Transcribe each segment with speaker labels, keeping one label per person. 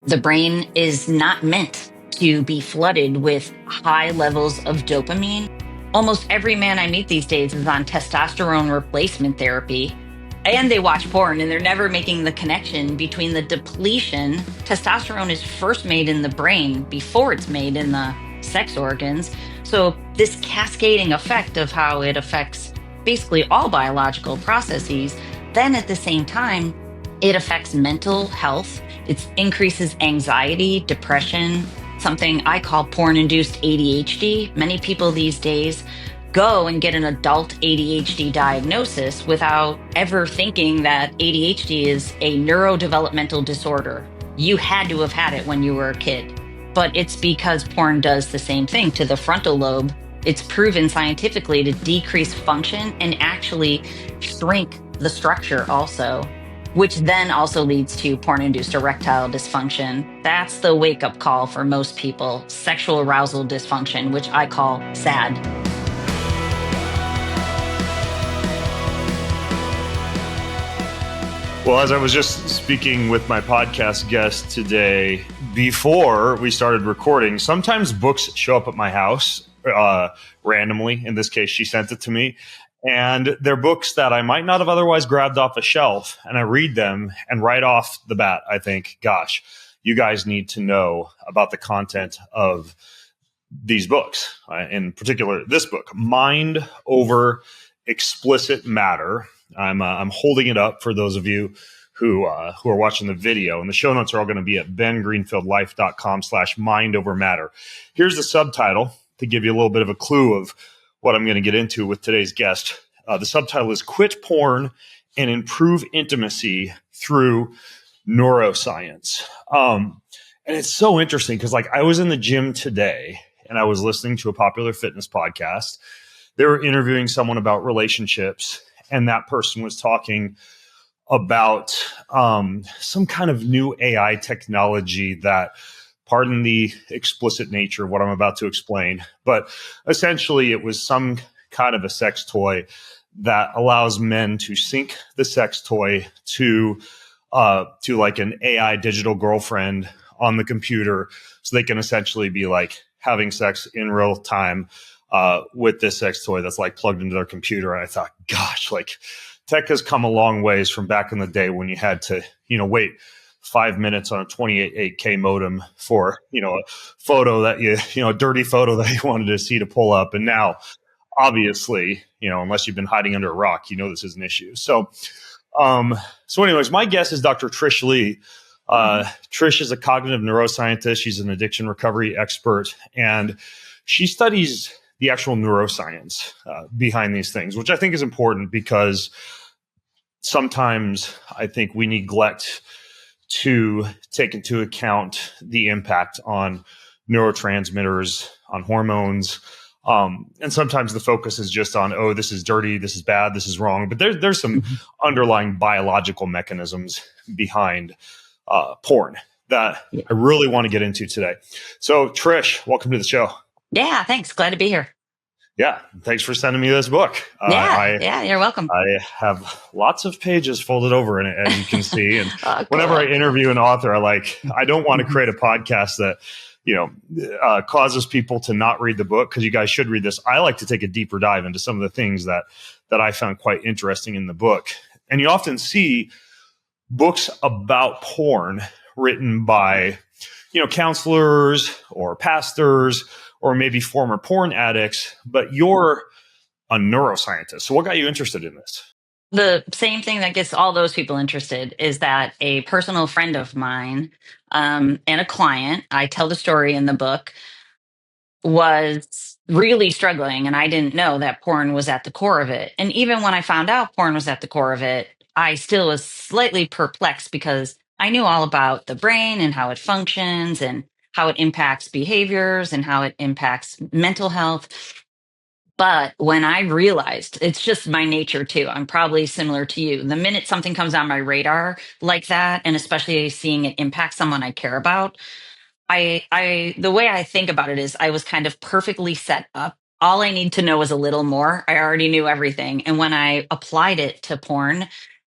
Speaker 1: The brain is not meant to be flooded with high levels of dopamine. Almost every man I meet these days is on testosterone replacement therapy, and they watch porn, and they're never making the connection between the depletion. Testosterone is first made in the brain before it's made in the sex organs. So this cascading effect of how it affects basically all biological processes, then at the same time, it affects mental health. It increases anxiety, depression, something I call porn-induced ADHD. Many people these days go and get an adult ADHD diagnosis without ever thinking that ADHD is a neurodevelopmental disorder. You had to have had it when you were a kid, but it's because porn does the same thing to the frontal lobe. It's proven scientifically to decrease function and actually shrink the structure also, which then also leads to porn-induced erectile dysfunction. That's the wake-up call for most people. Sexual arousal dysfunction, which I call SAD.
Speaker 2: Well, as I was just speaking with my podcast guest today, before we started recording, sometimes books show up at my house randomly. In this case, she sent it to me. And they're books that I might not have otherwise grabbed off a shelf. And I read them, and right off the bat, I think, gosh, you guys need to know about the content of these books. In particular, this book, Mind Over Explicit Matter. I'm holding it up for those of you who are watching the video, and the show notes are all going to be at bengreenfieldlife.com/mind over matter. Here's the subtitle to give you a little bit of a clue of what I'm going to get into with today's guest. The subtitle is Quit Porn and Improve Intimacy Through Neuroscience. And it's so interesting because I was in the gym today and I was listening to a popular fitness podcast. They were interviewing someone about relationships, and that person was talking about some kind of new AI technology that, pardon the explicit nature of what I'm about to explain, but essentially it was some kind of a sex toy that allows men to sync the sex toy to like an AI digital girlfriend on the computer, so they can essentially be like having sex in real time with this sex toy that's like plugged into their computer. And I thought, gosh, tech has come a long ways from back in the day when you had to, wait 5 minutes on a 28K modem for, a photo that a dirty photo that you wanted to see to pull up. And now, obviously, unless you've been hiding under a rock, this is an issue. So anyways, my guest is Dr. Trish Leigh. Trish is a cognitive neuroscientist. She's an addiction recovery expert, and she studies the actual neuroscience behind these things, which I think is important because sometimes I think we neglect to take into account the impact on neurotransmitters, on hormones. And sometimes the focus is just on, oh, this is dirty, this is bad, this is wrong. But there's some underlying biological mechanisms behind porn that I really want to get into today. So Trish, welcome to the show.
Speaker 1: Yeah, thanks. Glad to be here.
Speaker 2: Yeah, thanks for sending me this book.
Speaker 1: Yeah, you're welcome.
Speaker 2: I have lots of pages folded over in it, as you can see. And whenever I interview an author, I don't want to create a podcast that causes people to not read the book, because you guys should read this. I like to take a deeper dive into some of the things that I found quite interesting in the book. And you often see books about porn written by, counselors or pastors or maybe former porn addicts, but you're a neuroscientist. So what got you interested in this?
Speaker 1: The same thing that gets all those people interested is that a personal friend of mine and a client, I tell the story in the book, was really struggling, and I didn't know that porn was at the core of it. And even when I found out porn was at the core of it, I still was slightly perplexed because I knew all about the brain and how it functions and how it impacts behaviors and how it impacts mental health. But when I realized, it's just my nature too, I'm probably similar to you. The minute something comes on my radar like that, and especially seeing it impact someone I care about, the way I think about it is I was kind of perfectly set up. All I need to know is a little more. I already knew everything. And when I applied it to porn,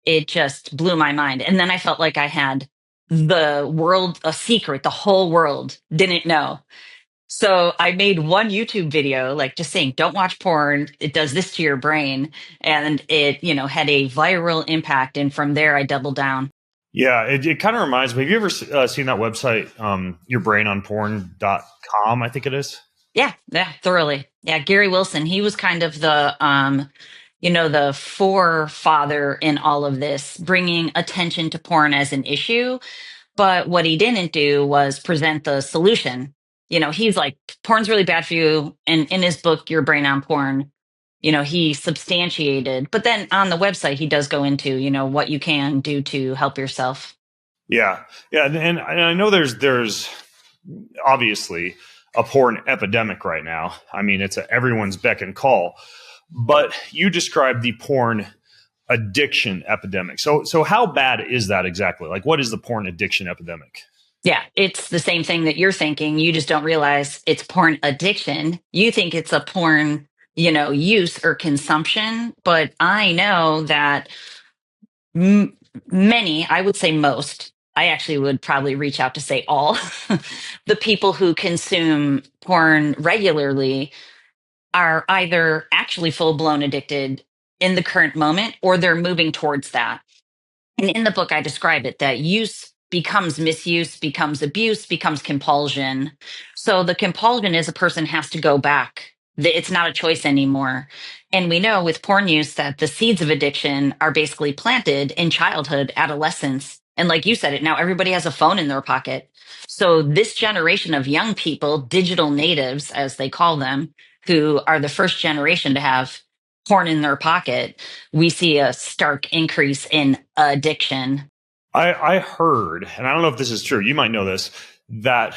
Speaker 1: it just blew my mind. And then I felt like I had the world a secret the whole world didn't know. So I made one YouTube video, like just saying, don't watch porn. It does this to your brain. And it, had a viral impact. And from there, I doubled down.
Speaker 2: Yeah, it kind of reminds me. Have you ever seen that website, yourbrainonporn.com, I think it is?
Speaker 1: Yeah, thoroughly. Yeah, Gary Wilson, he was kind of the forefather in all of this, bringing attention to porn as an issue. But what he didn't do was present the solution. He's like, porn's really bad for you. And in his book, Your Brain on Porn, he substantiated. But then on the website, he does go into, what you can do to help yourself.
Speaker 2: Yeah, yeah, and I know there's obviously a porn epidemic right now. I mean, it's everyone's beck and call. But you described the porn addiction epidemic. So how bad is that exactly? Like, what is the porn addiction epidemic?
Speaker 1: Yeah, it's the same thing that you're thinking. You just don't realize it's porn addiction. You think it's a porn, use or consumption. But I know that many, I would say most, I actually would probably reach out to say all, the people who consume porn regularly are either actually full blown addicted in the current moment or they're moving towards that. And in the book, I describe it that use becomes misuse, becomes abuse, becomes compulsion. So the compulsion is a person has to go back. It's not a choice anymore. And we know with porn use that the seeds of addiction are basically planted in childhood, adolescence. And like you said, now everybody has a phone in their pocket. So this generation of young people, digital natives, as they call them, who are the first generation to have porn in their pocket, we see a stark increase in addiction.
Speaker 2: I heard, and I don't know if this is true, you might know this, that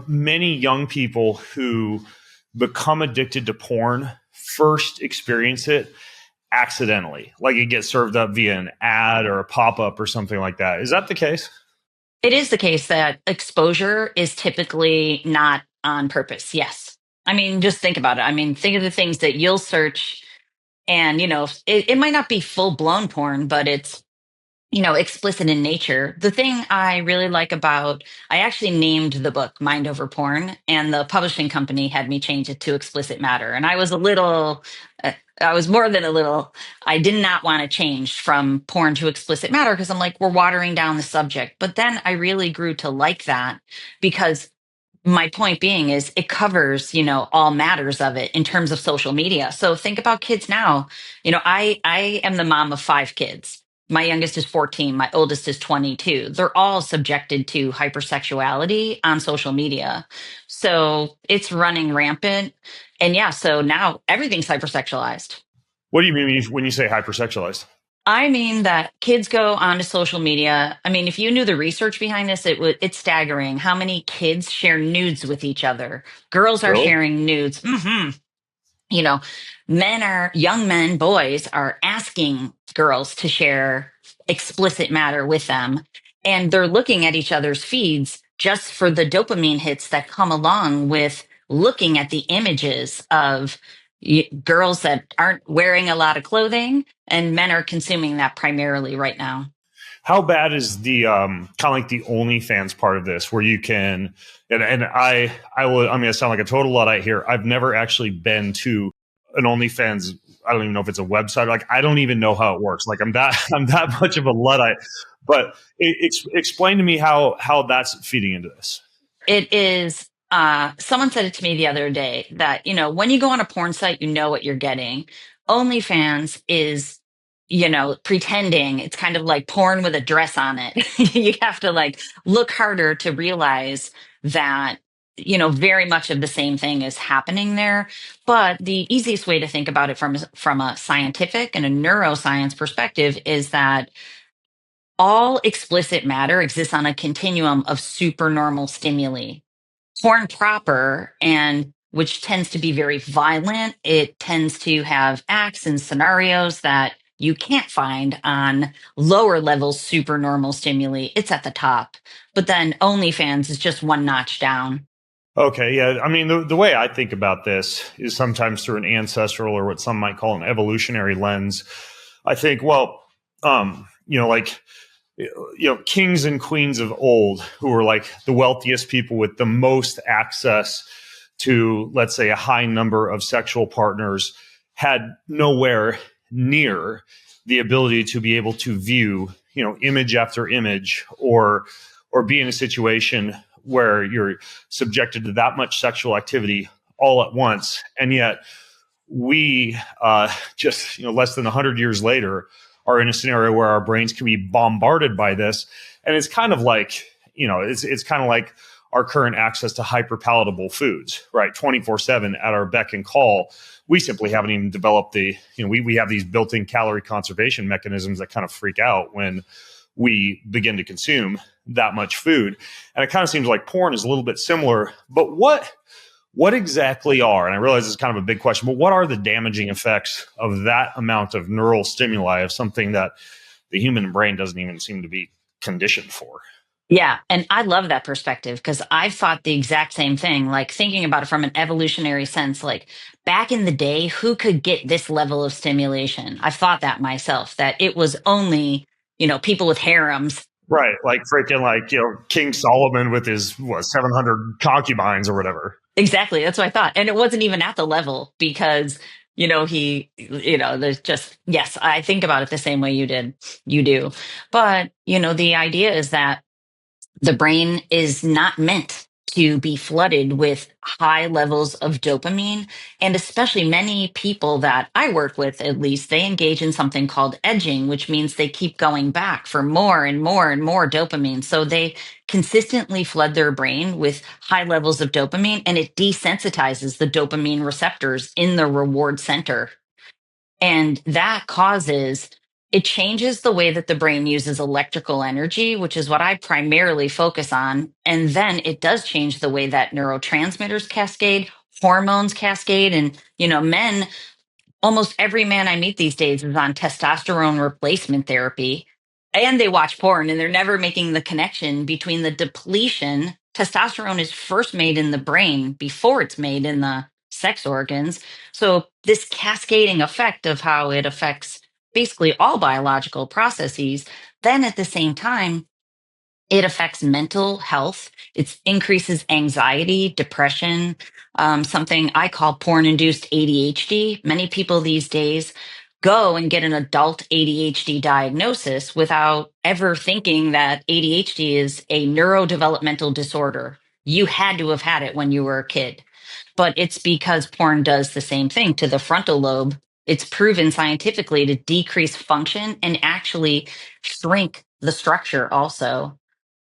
Speaker 2: many young people who become addicted to porn first experience it accidentally. Like it gets served up via an ad or a pop-up or something like that. Is that the case?
Speaker 1: It is the case that exposure is typically not on purpose. Yes. I mean, just think about it. I mean, think of the things that you'll search and, it might not be full blown porn, but it's explicit in nature. The thing I really like about, I actually named the book Mind Over Porn, and the publishing company had me change it to Explicit Matter. And I was more than a little, I did not want to change from porn to explicit matter because I'm like, we're watering down the subject. But then I really grew to like that because my point being is it covers all matters of it in terms of social media. So think about kids now. I am the mom of 5 kids. My youngest is 14, my oldest is 22. They're all subjected to hypersexuality on social media, so it's running rampant. And yeah, so now everything's hypersexualized.
Speaker 2: What do you mean when you say hypersexualized?
Speaker 1: I mean that kids go onto social media. I mean, if you knew the research behind this, it's staggering how many kids share nudes with each other. Girls are
Speaker 2: Really?
Speaker 1: sharing nudes. You know, young men, boys are asking girls to share explicit matter with them. And they're looking at each other's feeds just for the dopamine hits that come along with looking at the images of girls that aren't wearing a lot of clothing, and men are consuming that primarily right now.
Speaker 2: How bad is the kind of like the OnlyFans part of this, where you can and I'm going to sound like a total Luddite here. I've never actually been to an OnlyFans. I don't even know if it's a website. Like I don't even know how it works. Like I'm that much of a Luddite. But explain to me how that's feeding into this.
Speaker 1: It is. Someone said it to me the other day that when you go on a porn site, you know what you're getting. OnlyFans is pretending. It's kind of like porn with a dress on it. You have to like look harder to realize that very much of the same thing is happening there. But the easiest way to think about it from a scientific and a neuroscience perspective is that all explicit matter exists on a continuum of supernormal stimuli. Porn proper, and which tends to be very violent, it tends to have acts and scenarios that you can't find on lower level supernormal stimuli. It's at the top. But then OnlyFans is just one notch down.
Speaker 2: Okay, yeah. I mean, the way I think about this is sometimes through an ancestral or what some might call an evolutionary lens. I think, well, like kings and queens of old who were like the wealthiest people with the most access to, let's say, a high number of sexual partners had nowhere near the ability to be able to view, image after image or be in a situation where you're subjected to that much sexual activity all at once. And yet we just, less than 100 years later are in a scenario where our brains can be bombarded by this. And it's kind of like, it's kind of like our current access to hyperpalatable foods, right? 24/7 at our beck and call. We simply haven't even developed we have these built-in calorie conservation mechanisms that kind of freak out when we begin to consume that much food. And it kind of seems like porn is a little bit similar, but what exactly are, and I realize it's kind of a big question, but what are the damaging effects of that amount of neural stimuli of something that the human brain doesn't even seem to be conditioned for?
Speaker 1: Yeah. And I love that perspective because I've thought the exact same thing, like thinking about it from an evolutionary sense, like back in the day, who could get this level of stimulation? I've thought that myself, that it was only, people with harems.
Speaker 2: Right. Like freaking King Solomon with his 700 concubines or whatever.
Speaker 1: Exactly. That's what I thought. And it wasn't even at the level because, there's just, yes, I think about it the same way you do. But, the idea is that the brain is not meant to be flooded with high levels of dopamine. And especially many people that I work with, at least, they engage in something called edging, which means they keep going back for more and more and more dopamine. So they consistently flood their brain with high levels of dopamine, and it desensitizes the dopamine receptors in the reward center. And that it changes the way that the brain uses electrical energy, which is what I primarily focus on. And then it does change the way that neurotransmitters cascade, hormones cascade. And, men, almost every man I meet these days is on testosterone replacement therapy, and they watch porn, and they're never making the connection between the depletion. Testosterone is first made in the brain before it's made in the sex organs. So this cascading effect of how it affects basically all biological processes, then at the same time it affects mental health. It increases anxiety, depression, something I call porn-induced ADHD. Many people these days go and get an adult ADHD diagnosis without ever thinking that ADHD is a neurodevelopmental disorder. You had to have had it when you were a kid. But it's because porn does the same thing to the frontal lobe. It's proven scientifically to decrease function and actually shrink the structure also,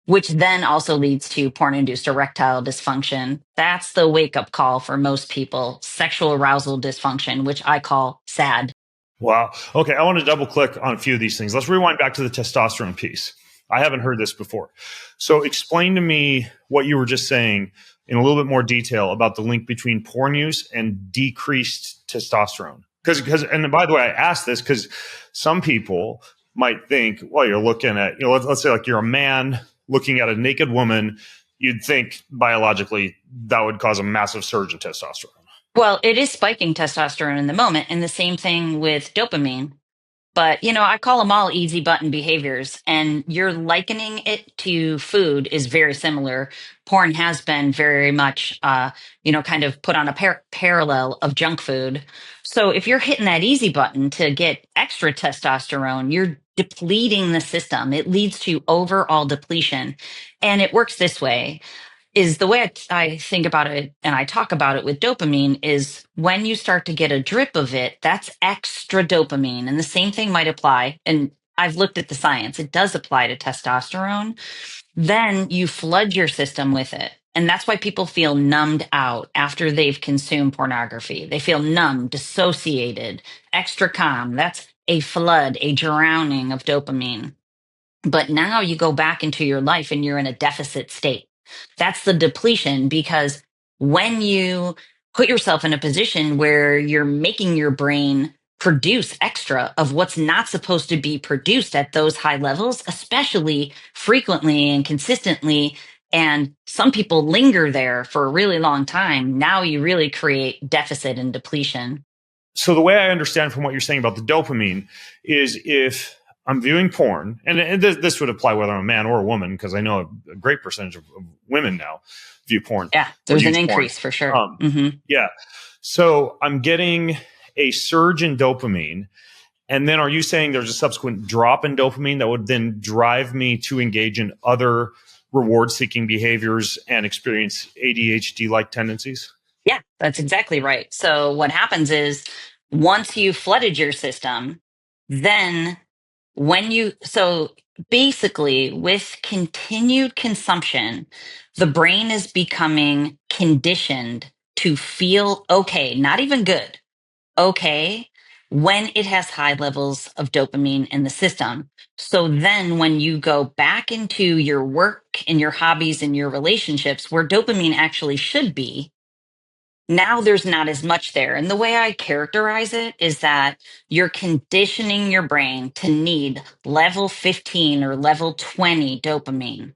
Speaker 1: which then also leads to porn-induced erectile dysfunction. That's the wake-up call for most people. Sexual arousal dysfunction, which I call SAD.
Speaker 2: Wow. Okay. I want to double click on a few of these things. Let's rewind back to the testosterone piece. I haven't heard this before. So explain to me what you were just saying in a little bit more detail about the link between porn use and decreased testosterone. And by the way, I asked this because some people might think, well, you're looking at, let's say like you're a man looking at a naked woman, you'd think biologically that would cause a massive surge in testosterone.
Speaker 1: Well, it is spiking testosterone in the moment, and the same thing with dopamine. But, I call them all easy button behaviors, and you're likening it to food is very similar. Porn has been very much, kind of put on a parallel of junk food. So if you're hitting that easy button to get extra testosterone, you're depleting the system. It leads to overall depletion. And it works this way is the way I think about it, and I talk about it with dopamine, is when you start to get a drip of it, that's extra dopamine. And the same thing might apply. And I've looked at the science, it does apply to testosterone. Then you flood your system with it. And that's why people feel numbed out after they've consumed pornography. They feel numb, dissociated, extra calm. That's a flood, a drowning of dopamine. But now you go back into your life and you're in a deficit state. That's the depletion, because when you put yourself in a position where you're making your brain produce extra of what's not supposed to be produced at those high levels, especially frequently and consistently, and some people linger there for a really long time, now you really create deficit and depletion.
Speaker 2: So the way I understand from what you're saying about the dopamine is if I'm viewing porn, and this would apply whether I'm a man or a woman, because I know a great percentage of women now view porn
Speaker 1: Yeah,
Speaker 2: or
Speaker 1: there's an
Speaker 2: use porn.
Speaker 1: increase for sure.
Speaker 2: Yeah. So I'm getting a surge in dopamine. And then are you saying there's a subsequent drop in dopamine that would then drive me to engage in other reward seeking behaviors and experience ADHD like tendencies?
Speaker 1: Yeah, that's exactly right. So what happens is once you've flooded your system, then so basically with continued consumption, the brain is becoming conditioned to feel okay, not even good, okay, when it has high levels of dopamine in the system. So then when you go back into your work and your hobbies and your relationships where dopamine actually should be, now there's not as much there. And the way I characterize it is that you're conditioning your brain to need level 15 or level 20 dopamine,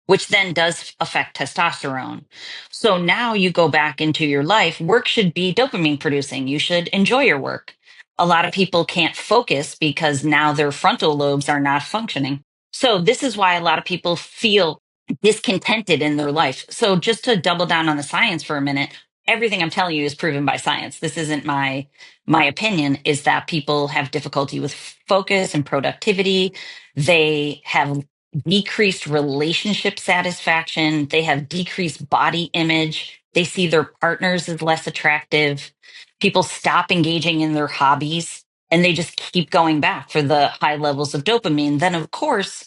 Speaker 1: which then does affect testosterone. So now you go back into your life, work should be dopamine producing. You should enjoy your work. A lot of people can't focus because now their frontal lobes are not functioning. So this is why a lot of people feel discontented in their life. So just to double down on the science for a minute, everything I'm telling you is proven by science. This isn't my opinion, is that people have difficulty with focus and productivity. They have decreased relationship satisfaction. They have decreased body image. They see their partners as less attractive. People stop engaging in their hobbies and they just keep going back for the high levels of dopamine. Then, of course,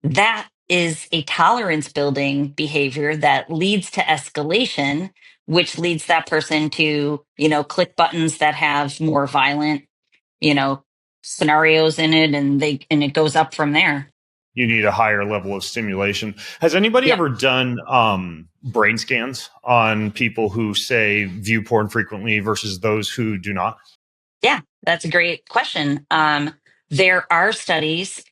Speaker 1: that is a tolerance building behavior that leads to escalation, which leads that person to, click buttons that have more violent, you know, scenarios in it, and it goes up from there.
Speaker 2: You need a higher level of stimulation. Has anybody
Speaker 1: Yeah.
Speaker 2: ever done brain scans on people who say view porn frequently versus those who do not?
Speaker 1: Yeah, that's a great question. There are studies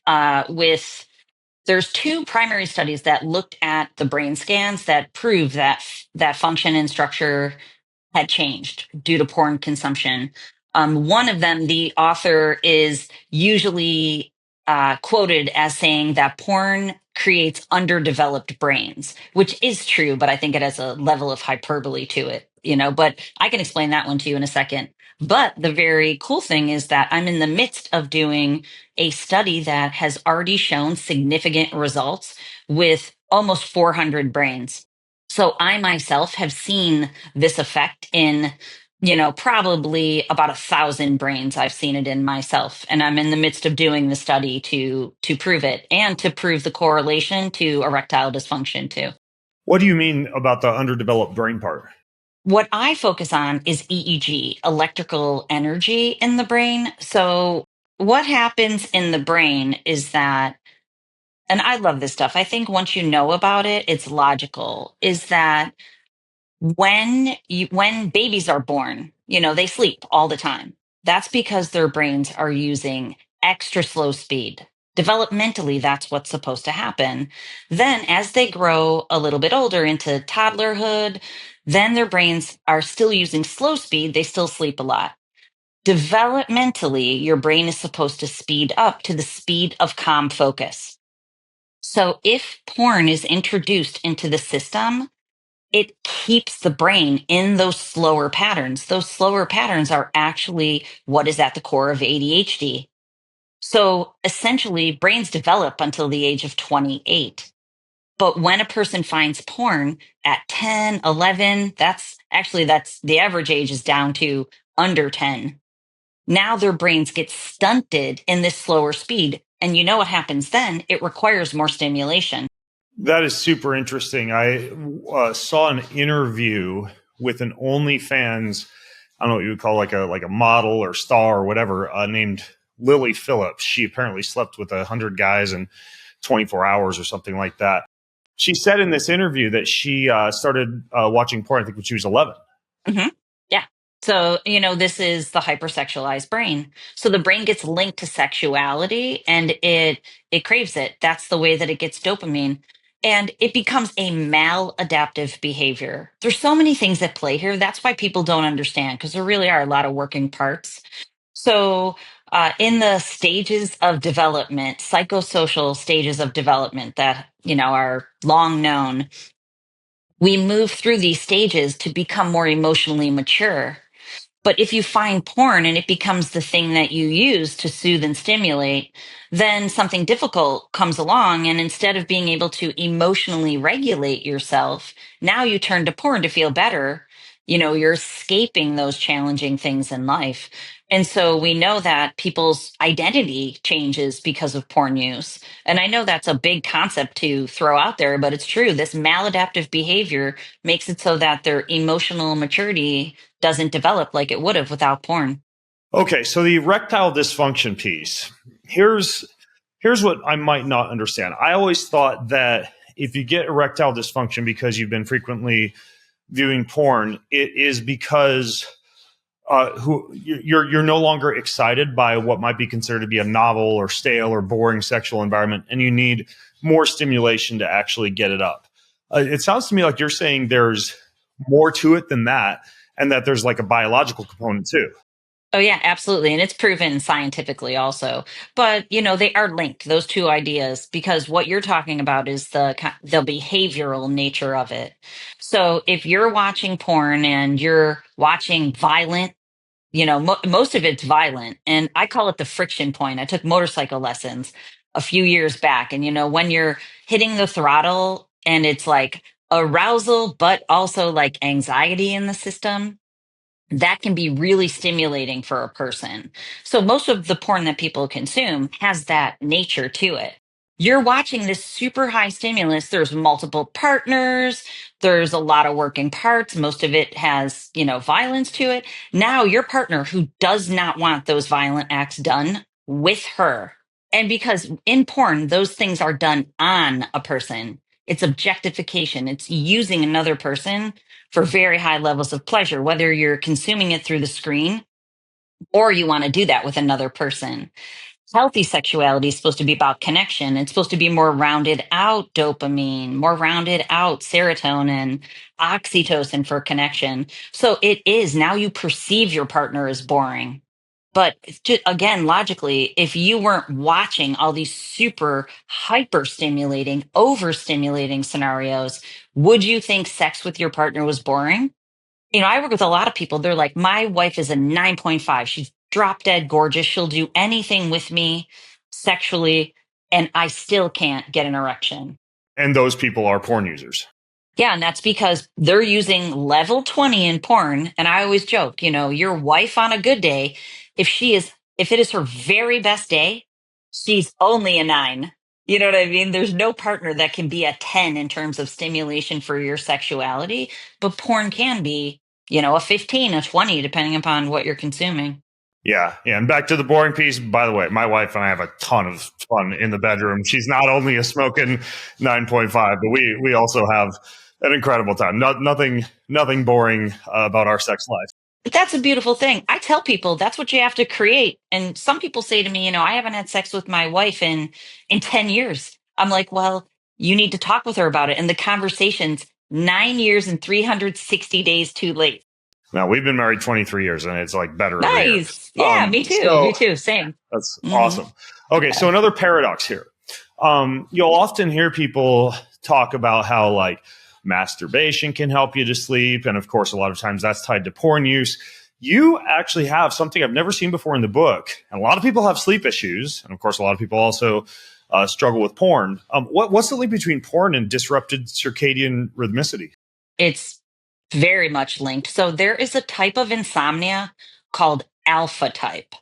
Speaker 1: there's two primary studies that looked at the brain scans that prove that function and structure had changed due to porn consumption. One of them, the author is usually quoted as saying that porn creates underdeveloped brains, which is true, but I think it has a level of hyperbole to it, but I can explain that one to you in a second. But the very cool thing is that I'm in the midst of doing a study that has already shown significant results with almost 400 brains. So I myself have seen this effect in, probably about 1,000 brains. I've seen it in myself, and I'm in the midst of doing the study to prove it and to prove the correlation to erectile dysfunction too.
Speaker 2: What do you mean about the underdeveloped brain part?
Speaker 1: What I focus on is EEG, electrical energy in the brain. So what happens in the brain is that, and I love this stuff, I think once you know about it, it's logical, is that when babies are born, they sleep all the time. That's because their brains are using extra slow speed. Developmentally, that's what's supposed to happen. Then as they grow a little bit older into toddlerhood, then their brains are still using slow speed. They still sleep a lot. Developmentally, your brain is supposed to speed up to the speed of calm focus. So if porn is introduced into the system, it keeps the brain in those slower patterns. Those slower patterns are actually what is at the core of ADHD. So essentially, brains develop until the age of 28. But when a person finds porn at 10, 11, that's the average age is down to under 10. Now their brains get stunted in this slower speed. And you know what happens then? It requires more stimulation.
Speaker 2: That is super interesting. I saw an interview with an OnlyFans, I don't know what you would call like a model or star or whatever, named Lily Phillips. She apparently slept with 100 guys in 24 hours or something like that. She said in this interview that she started watching porn, I think, when she was 11.
Speaker 1: Mm-hmm. Yeah. So, this is the hypersexualized brain. So the brain gets linked to sexuality and it craves it. That's the way that it gets dopamine. And it becomes a maladaptive behavior. There's so many things at play here. That's why people don't understand, because there really are a lot of working parts. So In the stages of development, psychosocial stages of development that, are long known, we move through these stages to become more emotionally mature. But if you find porn and it becomes the thing that you use to soothe and stimulate, then something difficult comes along. And instead of being able to emotionally regulate yourself, now you turn to porn to feel better. You're escaping those challenging things in life. And so we know that people's identity changes because of porn use. And I know that's a big concept to throw out there, but it's true. This maladaptive behavior makes it so that their emotional maturity doesn't develop like it would have without porn.
Speaker 2: Okay, so the erectile dysfunction piece. Here's what I might not understand. I always thought that if you get erectile dysfunction because you've been frequently viewing porn, it is because you're no longer excited by what might be considered to be a novel or stale or boring sexual environment, and you need more stimulation to actually get it up. It sounds to me like you're saying there's more to it than that, and that there's like a biological component too.
Speaker 1: Oh, yeah, absolutely. And it's proven scientifically also. But, they are linked, those two ideas, because what you're talking about is the behavioral nature of it. So if you're watching porn and you're watching violent, most of it's violent. And I call it the friction point. I took motorcycle lessons a few years back. And, when you're hitting the throttle and it's like arousal, but also like anxiety in the system, that can be really stimulating for a person. So most of the porn that people consume has that nature to it. You're watching this super high stimulus. There's multiple partners. There's a lot of working parts. Most of it has, violence to it. Now your partner who does not want those violent acts done with her. And because in porn, those things are done on a person. It's objectification. It's using another person for very high levels of pleasure, whether you're consuming it through the screen or you want to do that with another person. Healthy sexuality is supposed to be about connection. It's supposed to be more rounded out dopamine, more rounded out serotonin, oxytocin for connection. So it is now you perceive your partner as boring. But again, logically, if you weren't watching all these super hyper stimulating, overstimulating scenarios, would you think sex with your partner was boring? I work with a lot of people. They're like, my wife is a 9.5. She's drop dead gorgeous. She'll do anything with me sexually, and I still can't get an erection.
Speaker 2: And those people are porn users.
Speaker 1: Yeah, and that's because they're using level 20 in porn. And I always joke, your wife on a good day, if it is her very best day, she's only a 9. You know what I mean? There's no partner that can be a 10 in terms of stimulation for your sexuality, but porn can be, a 15, a 20, depending upon what you're consuming.
Speaker 2: Yeah. And back to the boring piece. By the way, my wife and I have a ton of fun in the bedroom. She's not only a smoking 9.5, but we also have an incredible time. Nothing boring about our sex life.
Speaker 1: But that's a beautiful thing. I tell people that's what you have to create. And some people say to me, I haven't had sex with my wife in 10 years. I'm like, well, you need to talk with her about it. And the conversation's 9 years and 360 days too late.
Speaker 2: Now, we've been married 23 years, and it's like better every year.
Speaker 1: Nice. Yeah, me too. Me too. Same.
Speaker 2: That's awesome. Okay, so another paradox here. You'll often hear people talk about how like masturbation can help you to sleep. And of course, a lot of times that's tied to porn use. You actually have something I've never seen before in the book. And a lot of people have sleep issues. And of course, a lot of people also struggle with porn. What's the link between porn and disrupted circadian rhythmicity?
Speaker 1: It's very much linked. So there is a type of insomnia called alpha type.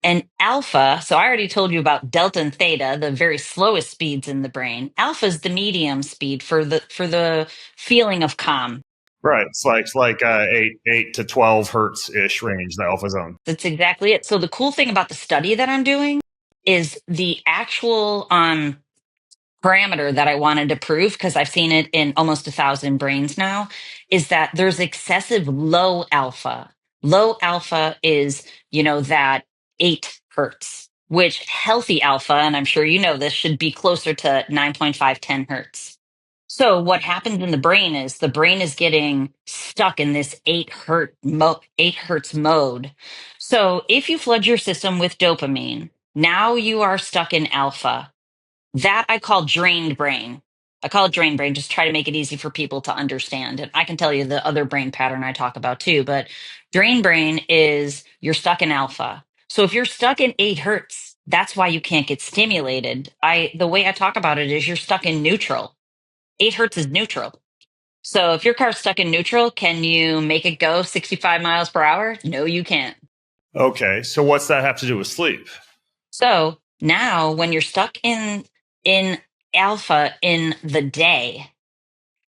Speaker 1: And alpha, so I already told you about delta and theta, the very slowest speeds in the brain. Alpha is the medium speed for the feeling of calm.
Speaker 2: Right. It's like 8 to 12 hertz ish range, the alpha zone.
Speaker 1: That's exactly it. So the cool thing about the study that I'm doing is the actual parameter that I wanted to prove, because I've seen it in almost 1,000 brains now, is that there's excessive low alpha. Low alpha is, that 8 hertz, which healthy alpha, and I'm sure you know this, should be closer to 9.5, 10 hertz. So what happens in the brain is the brain is getting stuck in this 8 hertz mode. So if you flood your system with dopamine, now you are stuck in alpha. That I call drained brain. I call it drained brain, just try to make it easy for people to understand. And I can tell you the other brain pattern I talk about too, but drained brain is you're stuck in alpha. So if you're stuck in 8 hertz, that's why you can't get stimulated. The way I talk about it is you're stuck in neutral. 8 hertz is neutral. So if your car's stuck in neutral, can you make it go 65 miles per hour? No, you can't.
Speaker 2: Okay, so what's that have to do with sleep?
Speaker 1: So now when you're stuck in alpha in the day,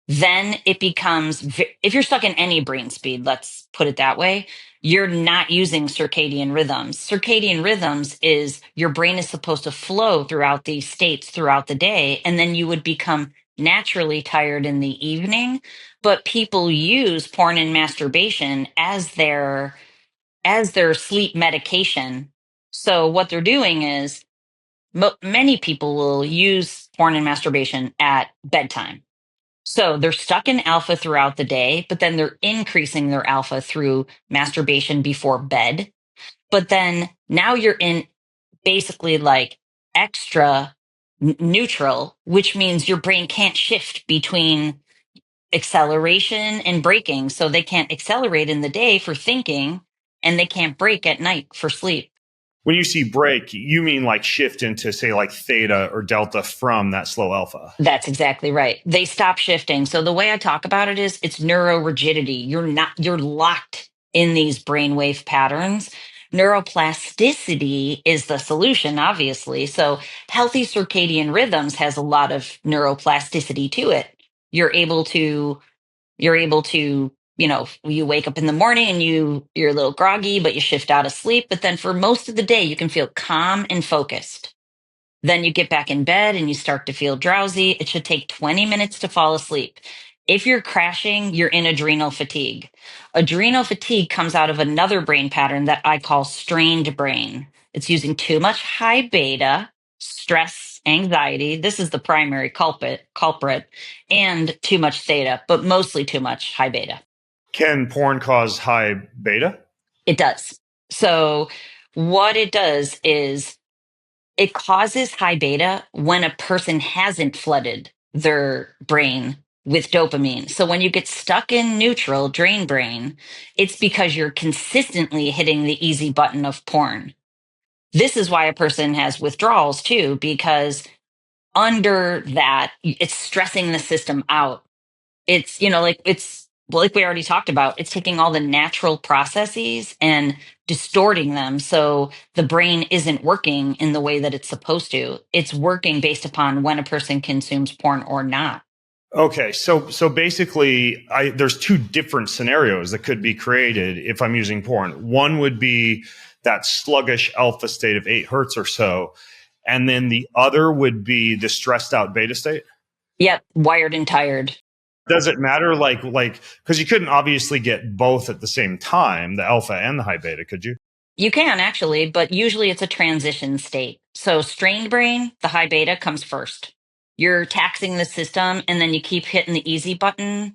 Speaker 1: then it becomes if you're stuck in any brain speed, let's put it that way, you're not using circadian rhythms. Circadian rhythms is your brain is supposed to flow throughout these states throughout the day, and then you would become naturally tired in the evening. But people use porn and masturbation as their sleep medication. So what they're doing is many people will use porn and masturbation at bedtime. So they're stuck in alpha throughout the day, but then they're increasing their alpha through masturbation before bed. But then now you're in basically like extra neutral, which means your brain can't shift between acceleration and braking. So they can't accelerate in the day for thinking, and they can't brake at night for sleep.
Speaker 2: When you see break, you mean like shift into, say, like theta or delta from that slow alpha.
Speaker 1: That's exactly right. They stop shifting. So the way I talk about it is it's neurorigidity. You're locked in these brainwave patterns. Neuroplasticity is the solution, obviously. So healthy circadian rhythms has a lot of neuroplasticity to it. You're able to, you wake up in the morning and you're a little groggy, but you shift out of sleep. But then for most of the day, you can feel calm and focused. Then you get back in bed and you start to feel drowsy. It should take 20 minutes to fall asleep. If you're crashing, you're in adrenal fatigue. Adrenal fatigue comes out of another brain pattern that I call strained brain. It's using too much high beta, stress, anxiety. This is the primary culprit, and too much theta, but mostly too much high beta.
Speaker 2: Can porn cause high beta?
Speaker 1: It does. So what it does is it causes high beta when a person hasn't flooded their brain with dopamine. So when you get stuck in neutral, drain brain, it's because you're consistently hitting the easy button of porn. This is why a person has withdrawals too, because under that, it's stressing the system out. It's, like we already talked about, it's taking all the natural processes and distorting them. So the brain isn't working in the way that it's supposed to. It's working based upon when a person consumes porn or not.
Speaker 2: Okay, so basically, there's two different scenarios that could be created if I'm using porn. One would be that sluggish alpha state of 8 hertz or so, and then the other would be the stressed out beta state.
Speaker 1: Yep, wired and tired.
Speaker 2: Does it matter, like because you couldn't obviously get both at the same time, the alpha and the high beta, could you?
Speaker 1: You can actually, but usually it's a transition state. So strained brain, the high beta comes first. You're taxing the system and then you keep hitting the easy button.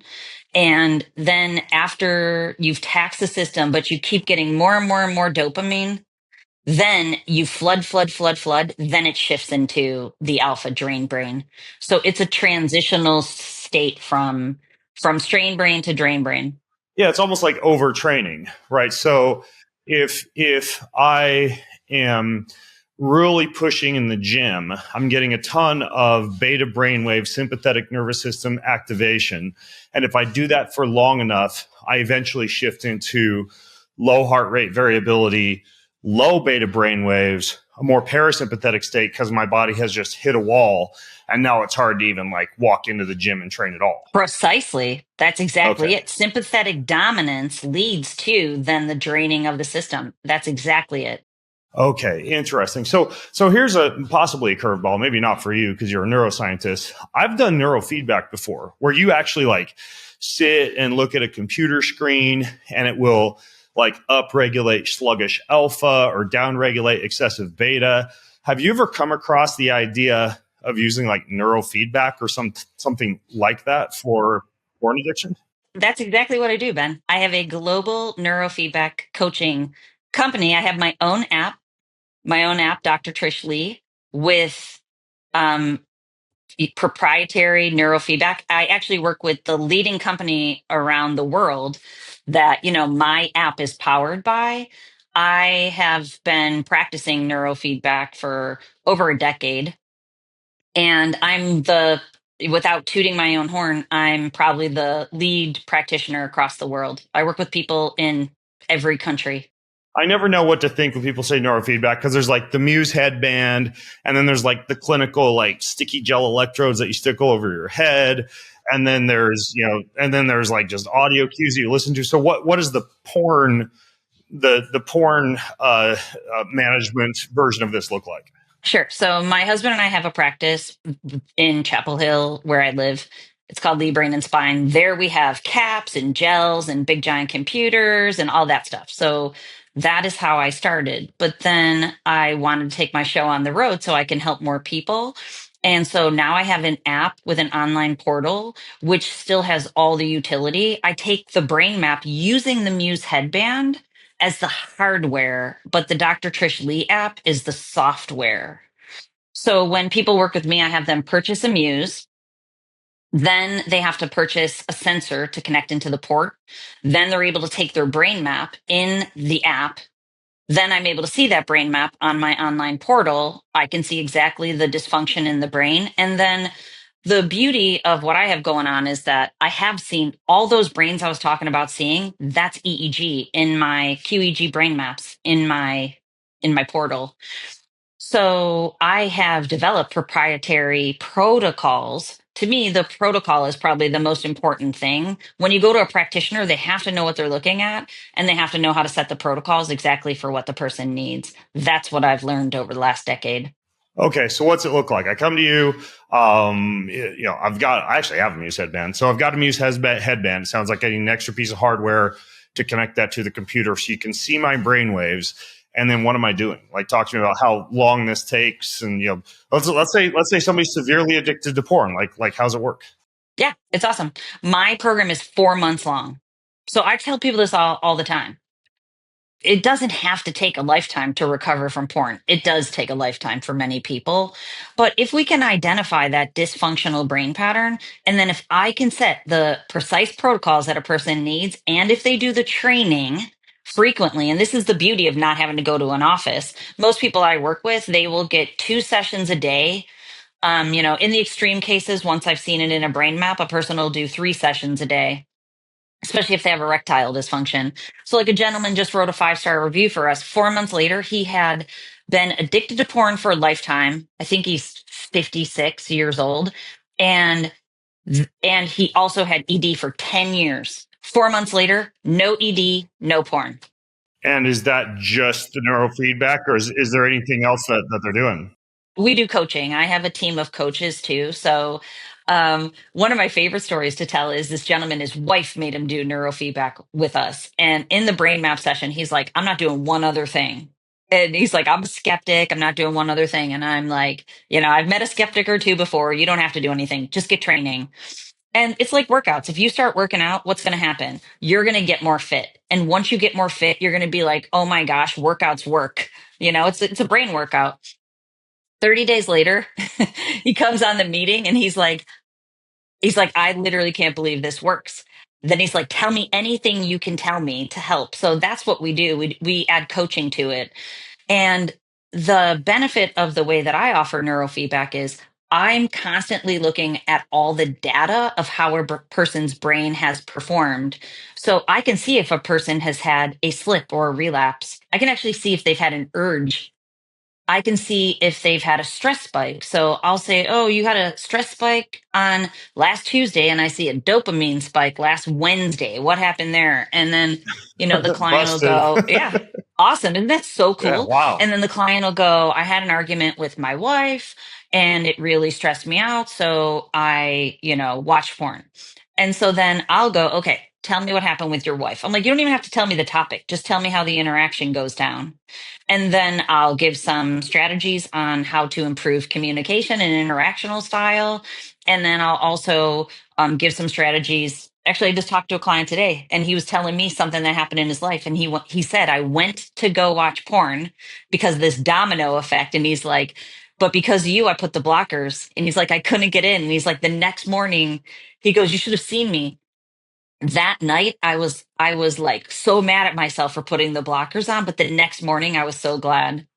Speaker 1: And then after you've taxed the system, but you keep getting more and more and more dopamine, then you flood. Then it shifts into the alpha drain brain. So it's a transitional state from strain brain to drain brain.
Speaker 2: Yeah, it's almost like overtraining, right? So if I am really pushing in the gym, I'm getting a ton of beta brainwave sympathetic nervous system activation. And if I do that for long enough, I eventually shift into low heart rate variability, low beta brainwaves, a more parasympathetic state because my body has just hit a wall. And now it's hard to even like walk into the gym and train at all.
Speaker 1: Precisely. That's exactly
Speaker 2: Okay.
Speaker 1: it. Sympathetic dominance leads to then the draining of the system. That's exactly it.
Speaker 2: Okay, interesting. So here's a possibly a curveball, maybe not for you because you're a neuroscientist. I've done neurofeedback before where you actually like sit and look at a computer screen and it will like upregulate sluggish alpha or downregulate excessive beta. Have you ever come across the idea of using like neurofeedback or something like that for porn addiction?
Speaker 1: That's exactly what I do, Ben. I have a global neurofeedback coaching company, I have my own app, Dr. Trish Lee, with um, proprietary neurofeedback. I actually work with the leading company around the world that, my app is powered by. I have been practicing neurofeedback for over a decade, and without tooting my own horn, I'm probably the lead practitioner across the world. I work with people in every country.
Speaker 2: I never know what to think when people say neurofeedback because there's like the Muse headband, and then there's like the clinical like sticky gel electrodes that you stick all over your head, and then there's like just audio cues that you listen to. So what is the porn management version of this look like?
Speaker 1: Sure. So my husband and I have a practice in Chapel Hill where I live. It's called Lee Brain and Spine. There we have caps and gels and big giant computers and all that stuff. So that is how I started. But then I wanted to take my show on the road so I can help more people. And so now I have an app with an online portal, which still has all the utility. I take the brain map using the Muse headband as the hardware, but the Dr. Trish Lee app is the software. So when people work with me, I have them purchase a Muse. Then they have to purchase a sensor to connect into the port. Then they're able to take their brain map in the app. Then I'm able to see that brain map on my online portal. I can see exactly the dysfunction in the brain. And then the beauty of what I have going on is that I have seen all those brains I was talking about seeing. That's EEG in my QEG brain maps in my portal. So I have developed proprietary protocols. To me, the protocol is probably the most important thing. When you go to a practitioner, they have to know what they're looking at, and they have to know how to set the protocols exactly for what the person needs. That's what I've learned over the last decade.
Speaker 2: Okay, so what's it look like? I come to you. I actually have a Muse headband. So I've got a Muse headband. It sounds like I need an extra piece of hardware to connect that to the computer so you can see my brain waves. And then what am I doing? Like, talk to me about how long this takes. And let's say somebody's severely addicted to porn. Like how's it work?
Speaker 1: Yeah, it's awesome. My program is 4 months long. So I tell people this all the time. It doesn't have to take a lifetime to recover from porn. It does take a lifetime for many people. But if we can identify that dysfunctional brain pattern, and then if I can set the precise protocols that a person needs, and if they do the training frequently, and this is the beauty of not having to go to an office, most people I work with, they will get 2 sessions a day. In the extreme cases, once I've seen it in a brain map, a person will do 3 sessions a day, especially if they have erectile dysfunction. So, like a gentleman just wrote a 5-star review for us. 4 months later, he had been addicted to porn for a lifetime. I think he's 56 years old. And he also had ED for 10 years. 4 months later, no ED, no porn.
Speaker 2: And is that just the neurofeedback, or is there anything else that they're doing?
Speaker 1: We do coaching. I have a team of coaches too. So, one of my favorite stories to tell is this gentleman, his wife made him do neurofeedback with us. And in the brain map session, he's like, I'm not doing one other thing. And he's like, I'm a skeptic. I'm not doing one other thing. And I'm like, I've met a skeptic or two before. You don't have to do anything. Just get training. And it's like workouts. If you start working out, what's going to happen? You're going to get more fit. And once you get more fit, you're going to be like, oh my gosh, workouts work. It's a brain workout. 30 days later, he comes on the meeting and he's like, I literally can't believe this works. Then he's like, tell me anything you can tell me to help. So that's what we do. We add coaching to it. And the benefit of the way that I offer neurofeedback is I'm constantly looking at all the data of how a person's brain has performed. So I can see if a person has had a slip or a relapse. I can actually see if they've had an urge. I can see if they've had a stress spike. So I'll say, oh, you had a stress spike on last Tuesday, and I see a dopamine spike last Wednesday. What happened there? And then, the client will
Speaker 2: Busted.
Speaker 1: go, yeah, awesome. Isn't that so
Speaker 2: Yeah,
Speaker 1: cool?
Speaker 2: wow.
Speaker 1: And then the client will go, I had an argument with my wife and it really stressed me out. So I, watched porn. And so then I'll go, okay, tell me what happened with your wife. I'm like, you don't even have to tell me the topic. Just tell me how the interaction goes down. And then I'll give some strategies on how to improve communication and interactional style. And then I'll also give some strategies Actually, I just talked to a client today, and he was telling me something that happened in his life. And he said, I went to go watch porn because of this domino effect. And he's like, but because of you, I put the blockers. And he's like, I couldn't get in. And he's like, the next morning, he goes, you should have seen me. That night, I was like so mad at myself for putting the blockers on. But the next morning, I was so glad.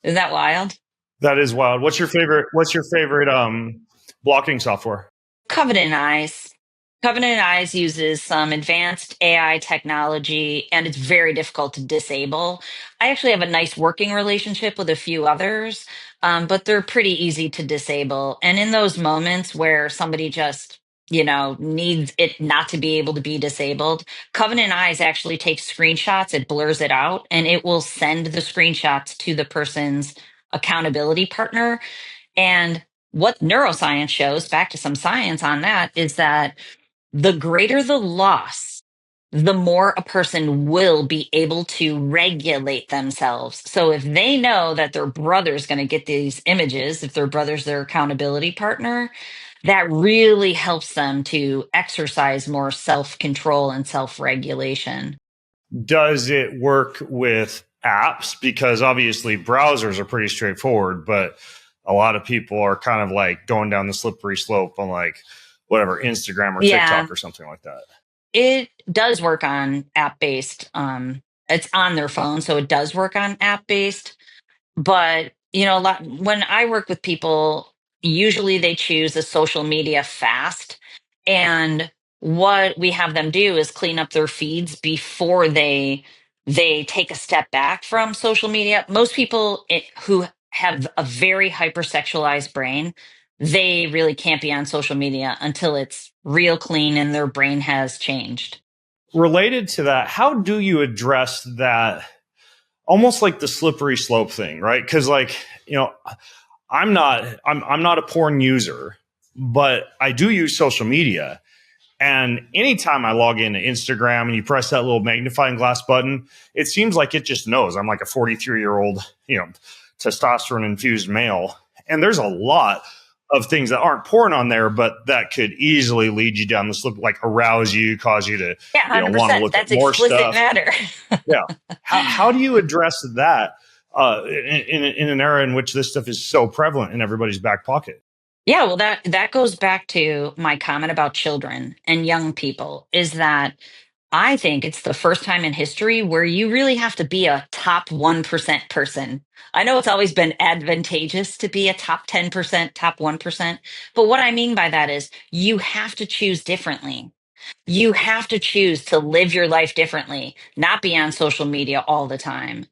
Speaker 1: Isn't that wild?
Speaker 2: That is wild. What's your favorite blocking software?
Speaker 1: Covenant Eyes. Covenant Eyes uses some advanced AI technology, and it's very difficult to disable. I actually have a nice working relationship with a few others, but they're pretty easy to disable. And in those moments where somebody just, needs it not to be able to be disabled, Covenant Eyes actually takes screenshots, it blurs it out, and it will send the screenshots to the person's accountability partner. And what neuroscience shows, back to some science on that, is that the greater the loss, the more a person will be able to regulate themselves. So if they know that their brother's going to get these images, if their brother's their accountability partner, that really helps them to exercise more self control and self regulation.
Speaker 2: Does it work with apps? Because obviously browsers are pretty straightforward, but a lot of people are kind of like going down the slippery slope on like whatever, Instagram or
Speaker 1: Yeah,
Speaker 2: TikTok or something like that.
Speaker 1: it does work on app based. It's on their phone, so it does work on app based. But a lot when I work with people, usually they choose a social media fast, and what we have them do is clean up their feeds before they take a step back from social media. Most people who have a very hypersexualized brain, they really can't be on social media until it's real clean and their brain has changed.
Speaker 2: Related to that, how do you address that, almost like the slippery slope thing, right? Because like, I'm not a porn user, but I do use social media. And anytime I log into Instagram and you press that little magnifying glass button, it seems like it just knows I'm like a 43-year-old, testosterone infused male. And there's a lot of things that aren't porn on there, but that could easily lead you down the slip, like arouse you, cause you to,
Speaker 1: Yeah,
Speaker 2: want to
Speaker 1: 100%.
Speaker 2: look at
Speaker 1: That's
Speaker 2: more
Speaker 1: explicit
Speaker 2: stuff.
Speaker 1: matter.
Speaker 2: Yeah. How do you address that in an era in which this stuff is so prevalent in everybody's back pocket?
Speaker 1: Yeah, well, that goes back to my comment about children and young people, is that I think it's the first time in history where you really have to be a top 1% person. I know it's always been advantageous to be a top 10%, top 1%, but what I mean by that is you have to choose differently. You have to choose to live your life differently, not be on social media all the time.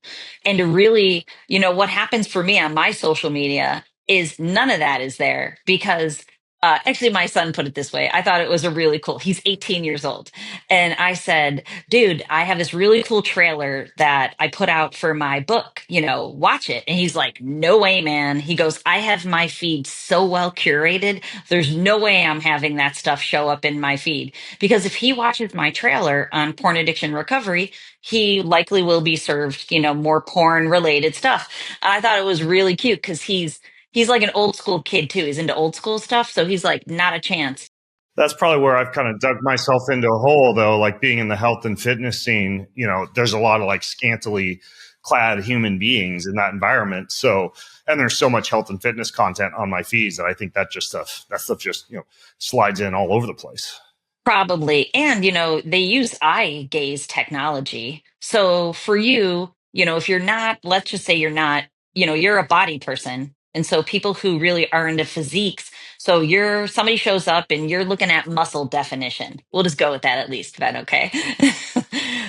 Speaker 1: And to really, what happens for me on my social media is none of that is there because actually, my son put it this way. I thought it was a really cool. He's 18 years old. And I said, dude, I have this really cool trailer that I put out for my book, watch it. And he's like, no way, man. He goes, I have my feed so well curated. There's no way I'm having that stuff show up in my feed. Because if he watches my trailer on porn addiction recovery, he likely will be served, more porn related stuff. I thought it was really cute because he's like an old school kid too. He's into old school stuff. So he's like, not a chance.
Speaker 2: That's probably where I've kind of dug myself into a hole, though, like being in the health and fitness scene. There's a lot of like scantily clad human beings in that environment. So, and there's so much health and fitness content on my feeds that I think that stuff just, slides in all over the place.
Speaker 1: Probably. And, they use eye gaze technology. So for you, if you're not, let's just say you're not, you're a body person. And so people who really are into physiques, so somebody shows up and you're looking at muscle definition. We'll just go with that at least, then, okay?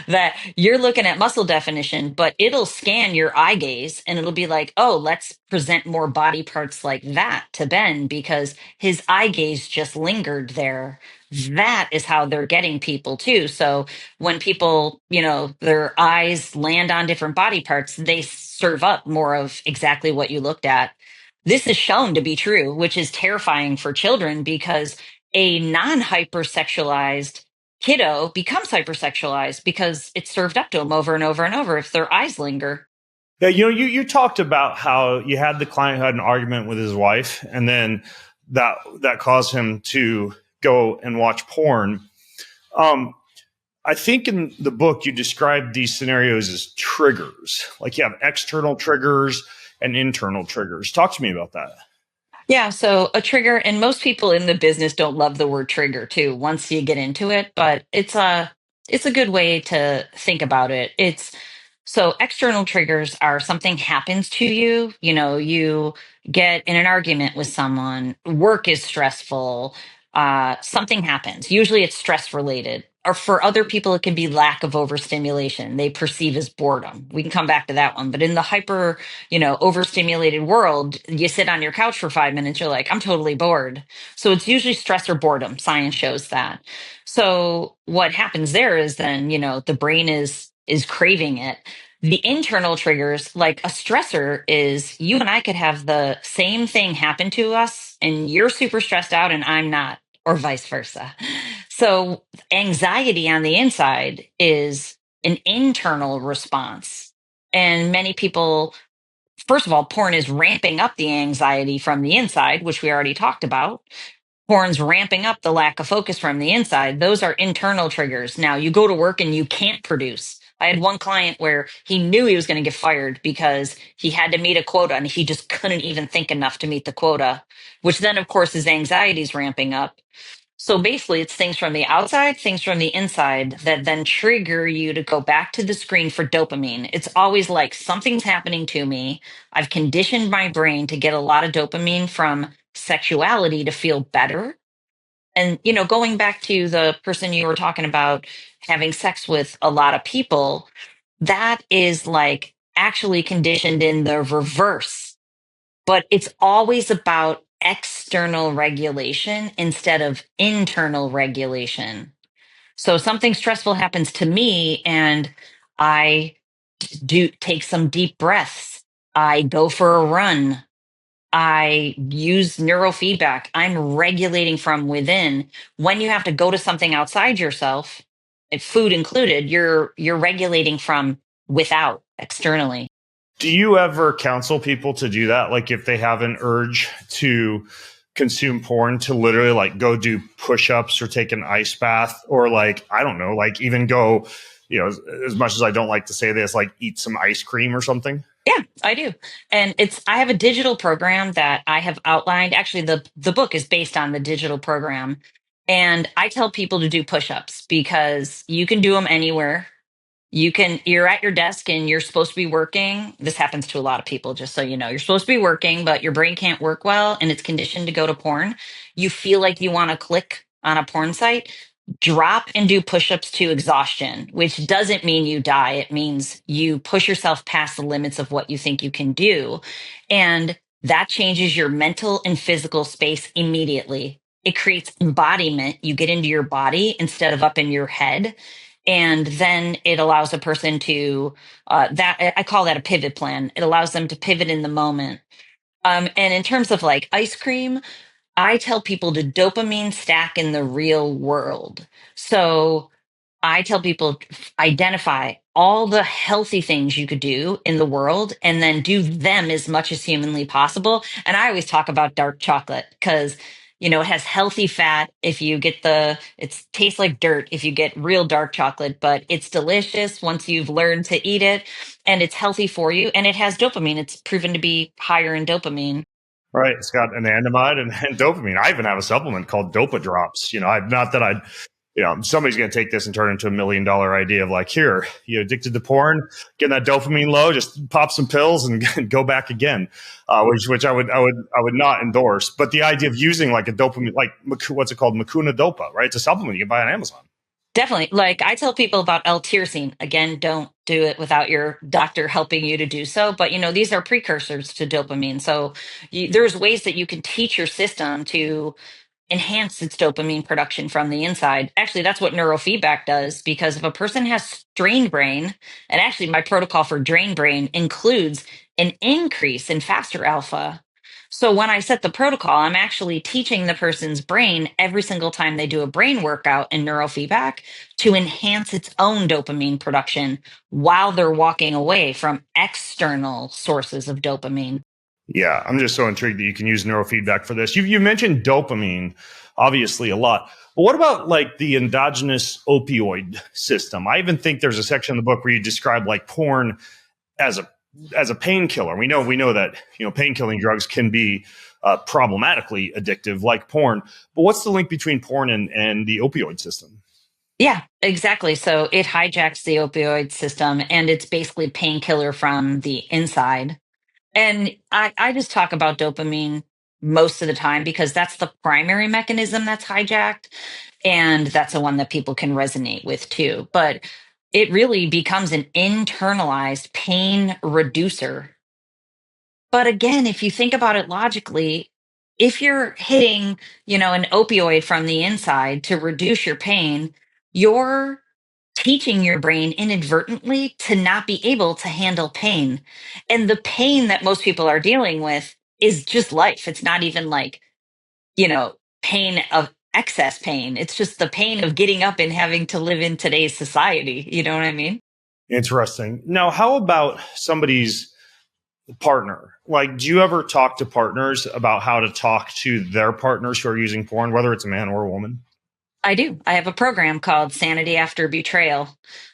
Speaker 1: That you're looking at muscle definition, but it'll scan your eye gaze and it'll be like, oh, let's present more body parts like that to Ben because his eye gaze just lingered there. That is how they're getting people too. So when people, their eyes land on different body parts, they serve up more of exactly what you looked at. This is shown to be true, which is terrifying for children because a non hypersexualized kiddo becomes hypersexualized because it's served up to them over and over and over if their eyes linger.
Speaker 2: Yeah, you talked about how you had the client who had an argument with his wife, and then that caused him to go and watch porn. I think in the book you described these scenarios as triggers. Like you have external triggers and internal triggers. Talk to me about that.
Speaker 1: Yeah, so a trigger, and most people in the business don't love the word trigger too, once you get into it, but it's a good way to think about it. It's so external triggers are something happens to you, you get in an argument with someone, work is stressful, something happens. Usually it's stress related. Or for other people, it can be lack of overstimulation. They perceive as boredom. We can come back to that one. But in the overstimulated world, you sit on your couch for 5 minutes, you're like, I'm totally bored. So it's usually stress or boredom. Science shows that. So what happens there is then, the brain is craving it. The internal triggers, like a stressor, is you and I could have the same thing happen to us, and you're super stressed out and I'm not, or vice versa. So anxiety on the inside is an internal response. And many people, first of all, porn is ramping up the anxiety from the inside, which we already talked about. Porn's ramping up the lack of focus from the inside. Those are internal triggers. Now, you go to work and you can't produce. I had one client where he knew he was going to get fired because he had to meet a quota and he just couldn't even think enough to meet the quota, which then, of course, his anxiety is ramping up. So basically, it's things from the outside, things from the inside that then trigger you to go back to the screen for dopamine. It's always like something's happening to me. I've conditioned my brain to get a lot of dopamine from sexuality to feel better. And, going back to the person you were talking about having sex with a lot of people, that is like actually conditioned in the reverse, but it's always about external regulation instead of internal regulation. So something stressful happens to me and I do take some deep breaths. I go for a run. I use neurofeedback. I'm regulating from within. When you have to go to something outside yourself, food included, you're regulating from without externally.
Speaker 2: Do you ever counsel people to do that? Like if they have an urge to consume porn, to literally like go do push-ups or take an ice bath, or like, I don't know, like even go, as much as I don't like to say this, like eat some ice cream or something?
Speaker 1: Yeah, I do. And I have a digital program that I have outlined. Actually, the book is based on the digital program. And I tell people to do push-ups because you can do them anywhere. You're at your desk and you're supposed to be working. This happens to a lot of people, just so you know. You're supposed to be working, but your brain can't work well and it's conditioned to go to porn. You feel like you want to click on a porn site. Drop and do push-ups to exhaustion, which doesn't mean you die. It means you push yourself past the limits of what you think you can do. And that changes your mental and physical space immediately. It creates embodiment. You get into your body instead of up in your head. And then it allows a person to, that I call that a pivot plan. It allows them to pivot in the moment. And in terms of like ice cream, I tell people to dopamine stack in the real world. So I tell people identify all the healthy things you could do in the world and then do them as much as humanly possible. And I always talk about dark chocolate because it has healthy fat. If you get it tastes like dirt if you get real dark chocolate, but it's delicious once you've learned to eat it, and it's healthy for you, and it has dopamine. It's proven to be higher in dopamine.
Speaker 2: Right. It's got anandamide and dopamine. I even have a supplement called Dopa Drops. Not that I'd, somebody's going to take this and turn it into $1 million idea of like, here, you addicted to porn, getting that dopamine low, just pop some pills and go back again, which I would not endorse. But the idea of using like a dopamine, like what's it called? Mucuna Dopa, right? It's a supplement you can buy on Amazon.
Speaker 1: Definitely. Like I tell people about L-tyrosine. Again, don't do it without your doctor helping you to do so. But these are precursors to dopamine. So there's ways that you can teach your system to enhance its dopamine production from the inside. Actually, that's what neurofeedback does, because if a person has strained brain, and actually my protocol for drained brain includes an increase in faster alpha. So when I set the protocol, I'm actually teaching the person's brain every single time they do a brain workout in neurofeedback to enhance its own dopamine production while they're walking away from external sources of dopamine.
Speaker 2: Yeah, I'm just so intrigued that you can use neurofeedback for this. You mentioned dopamine. obviously a lot. But what about like the endogenous opioid system? I even think there's a section in the book where you describe like porn as a painkiller. We know that pain killing drugs can be problematically addictive, like porn. But what's the link between porn and the opioid system?
Speaker 1: Yeah, exactly. So it hijacks the opioid system and it's basically painkiller from the inside. And I just talk about dopamine most of the time because that's the primary mechanism that's hijacked. And that's the one that people can resonate with too. But it really becomes an internalized pain reducer. But again, if you think about it logically, if you're hitting, an opioid from the inside to reduce your pain, you're teaching your brain inadvertently to not be able to handle pain. And the pain that most people are dealing with is just life. It's not even like, you know, pain of excess pain. It's just the pain of getting up and having to live in today's society. You know what I mean?
Speaker 2: Interesting. Now, how about somebody's partner? Like, do you ever talk to partners about how to talk to their partners who are using porn, whether it's a man or a woman?
Speaker 1: I do. I have a program called Sanity After Betrayal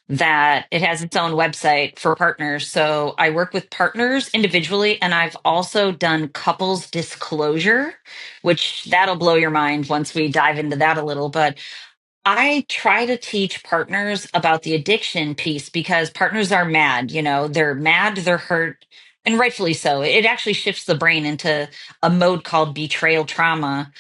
Speaker 1: that it has its own website for partners. So I work with partners individually, and I've also done couples disclosure, which that'll blow your mind once we dive into that a little. But I try to teach partners about the addiction piece because partners are mad, they're mad, they're hurt, and rightfully so. It actually shifts the brain into a mode called betrayal trauma.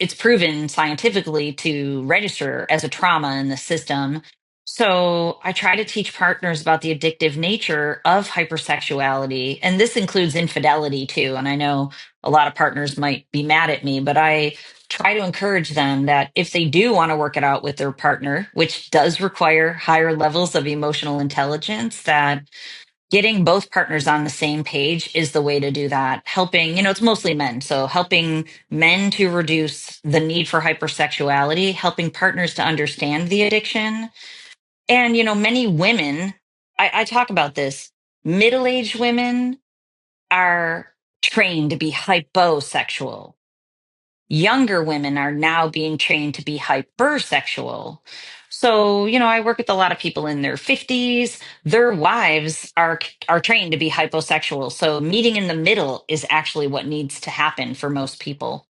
Speaker 1: It's proven scientifically to register as a trauma in the system. So I try to teach partners about the addictive nature of hypersexuality. And this includes infidelity too. And I know a lot of partners might be mad at me, but I try to encourage them that if they do want to work it out with their partner, which does require higher levels of emotional intelligence, that getting both partners on the same page is the way to do that. Helping, it's mostly men. So helping men to reduce the need for hypersexuality, helping partners to understand the addiction. And, many women, I talk about this, middle-aged women are trained to be hyposexual. Younger women are now being trained to be hypersexual. So, I work with a lot of people in their 50s. Their wives are trained to be hyposexual. So, meeting in the middle is actually what needs to happen for most people.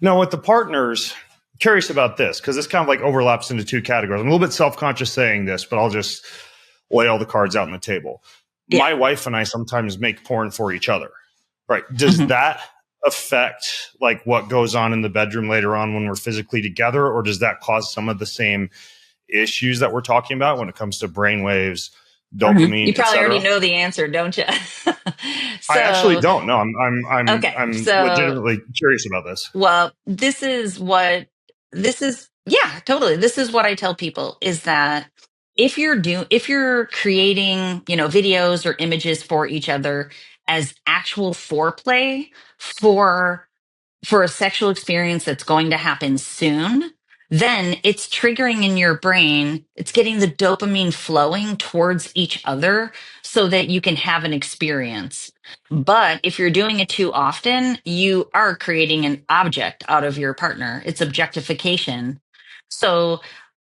Speaker 2: Now, with the partners, curious about this because this kind of like overlaps into two categories. I'm a little bit self-conscious saying this, but I'll just lay all the cards out on the table.
Speaker 1: Yeah.
Speaker 2: My wife and I sometimes make porn for each other, right? Does that affect like what goes on in the bedroom later on when we're physically together, or does that cause some of the same issues that we're talking about when it comes to brain waves, dopamine,
Speaker 1: You probably already
Speaker 2: etc.?
Speaker 1: know the answer, don't you?
Speaker 2: I actually
Speaker 1: So,
Speaker 2: don't know. I'm
Speaker 1: okay.
Speaker 2: I'm
Speaker 1: So,
Speaker 2: legitimately curious about this.
Speaker 1: well, yeah, totally. This is what I tell people is that if you're creating, videos or images for each other as actual foreplay for for a sexual experience that's going to happen soon, then it's triggering in your brain. It's getting the dopamine flowing towards each other so that you can have an experience. But if you're doing it too often, you are creating an object out of your partner. It's objectification. So,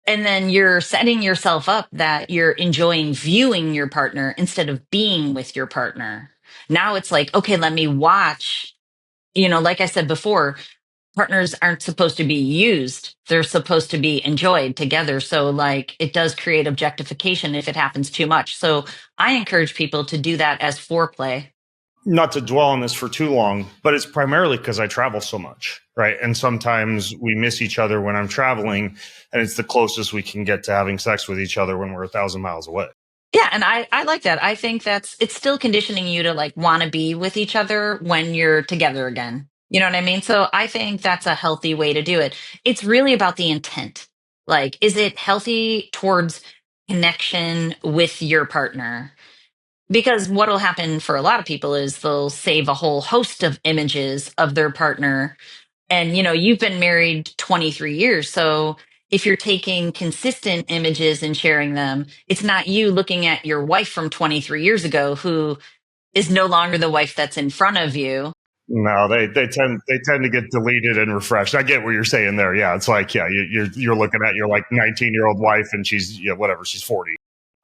Speaker 1: and then you're setting yourself up that you're enjoying viewing your partner instead of being with your partner. Now it's like, okay, let me watch, like I said before, partners aren't supposed to be used. They're supposed to be enjoyed together. So, like, it does create objectification if it happens too much. So, I encourage people to do that as foreplay.
Speaker 2: Not to dwell on this for too long, but it's primarily because I travel so much, right? And sometimes we miss each other when I'm traveling, and it's the closest we can get to having sex with each other when we're 1,000 miles away.
Speaker 1: Yeah, and I like that. I think it's still conditioning you to like want to be with each other when you're together again. You know what I mean? So I think that's a healthy way to do it. It's really about the intent. Like, is it healthy towards connection with your partner? Because what will happen for a lot of people is they'll save a whole host of images of their partner. And, you've been married 23 years. So if you're taking consistent images and sharing them, it's not you looking at your wife from 23 years ago who is no longer the wife that's in front of you.
Speaker 2: No, they tend to get deleted and refreshed. I get what you're saying there. Yeah, it's like, yeah, you're looking at your like 19-year-old wife, and she's, yeah, whatever, she's 40.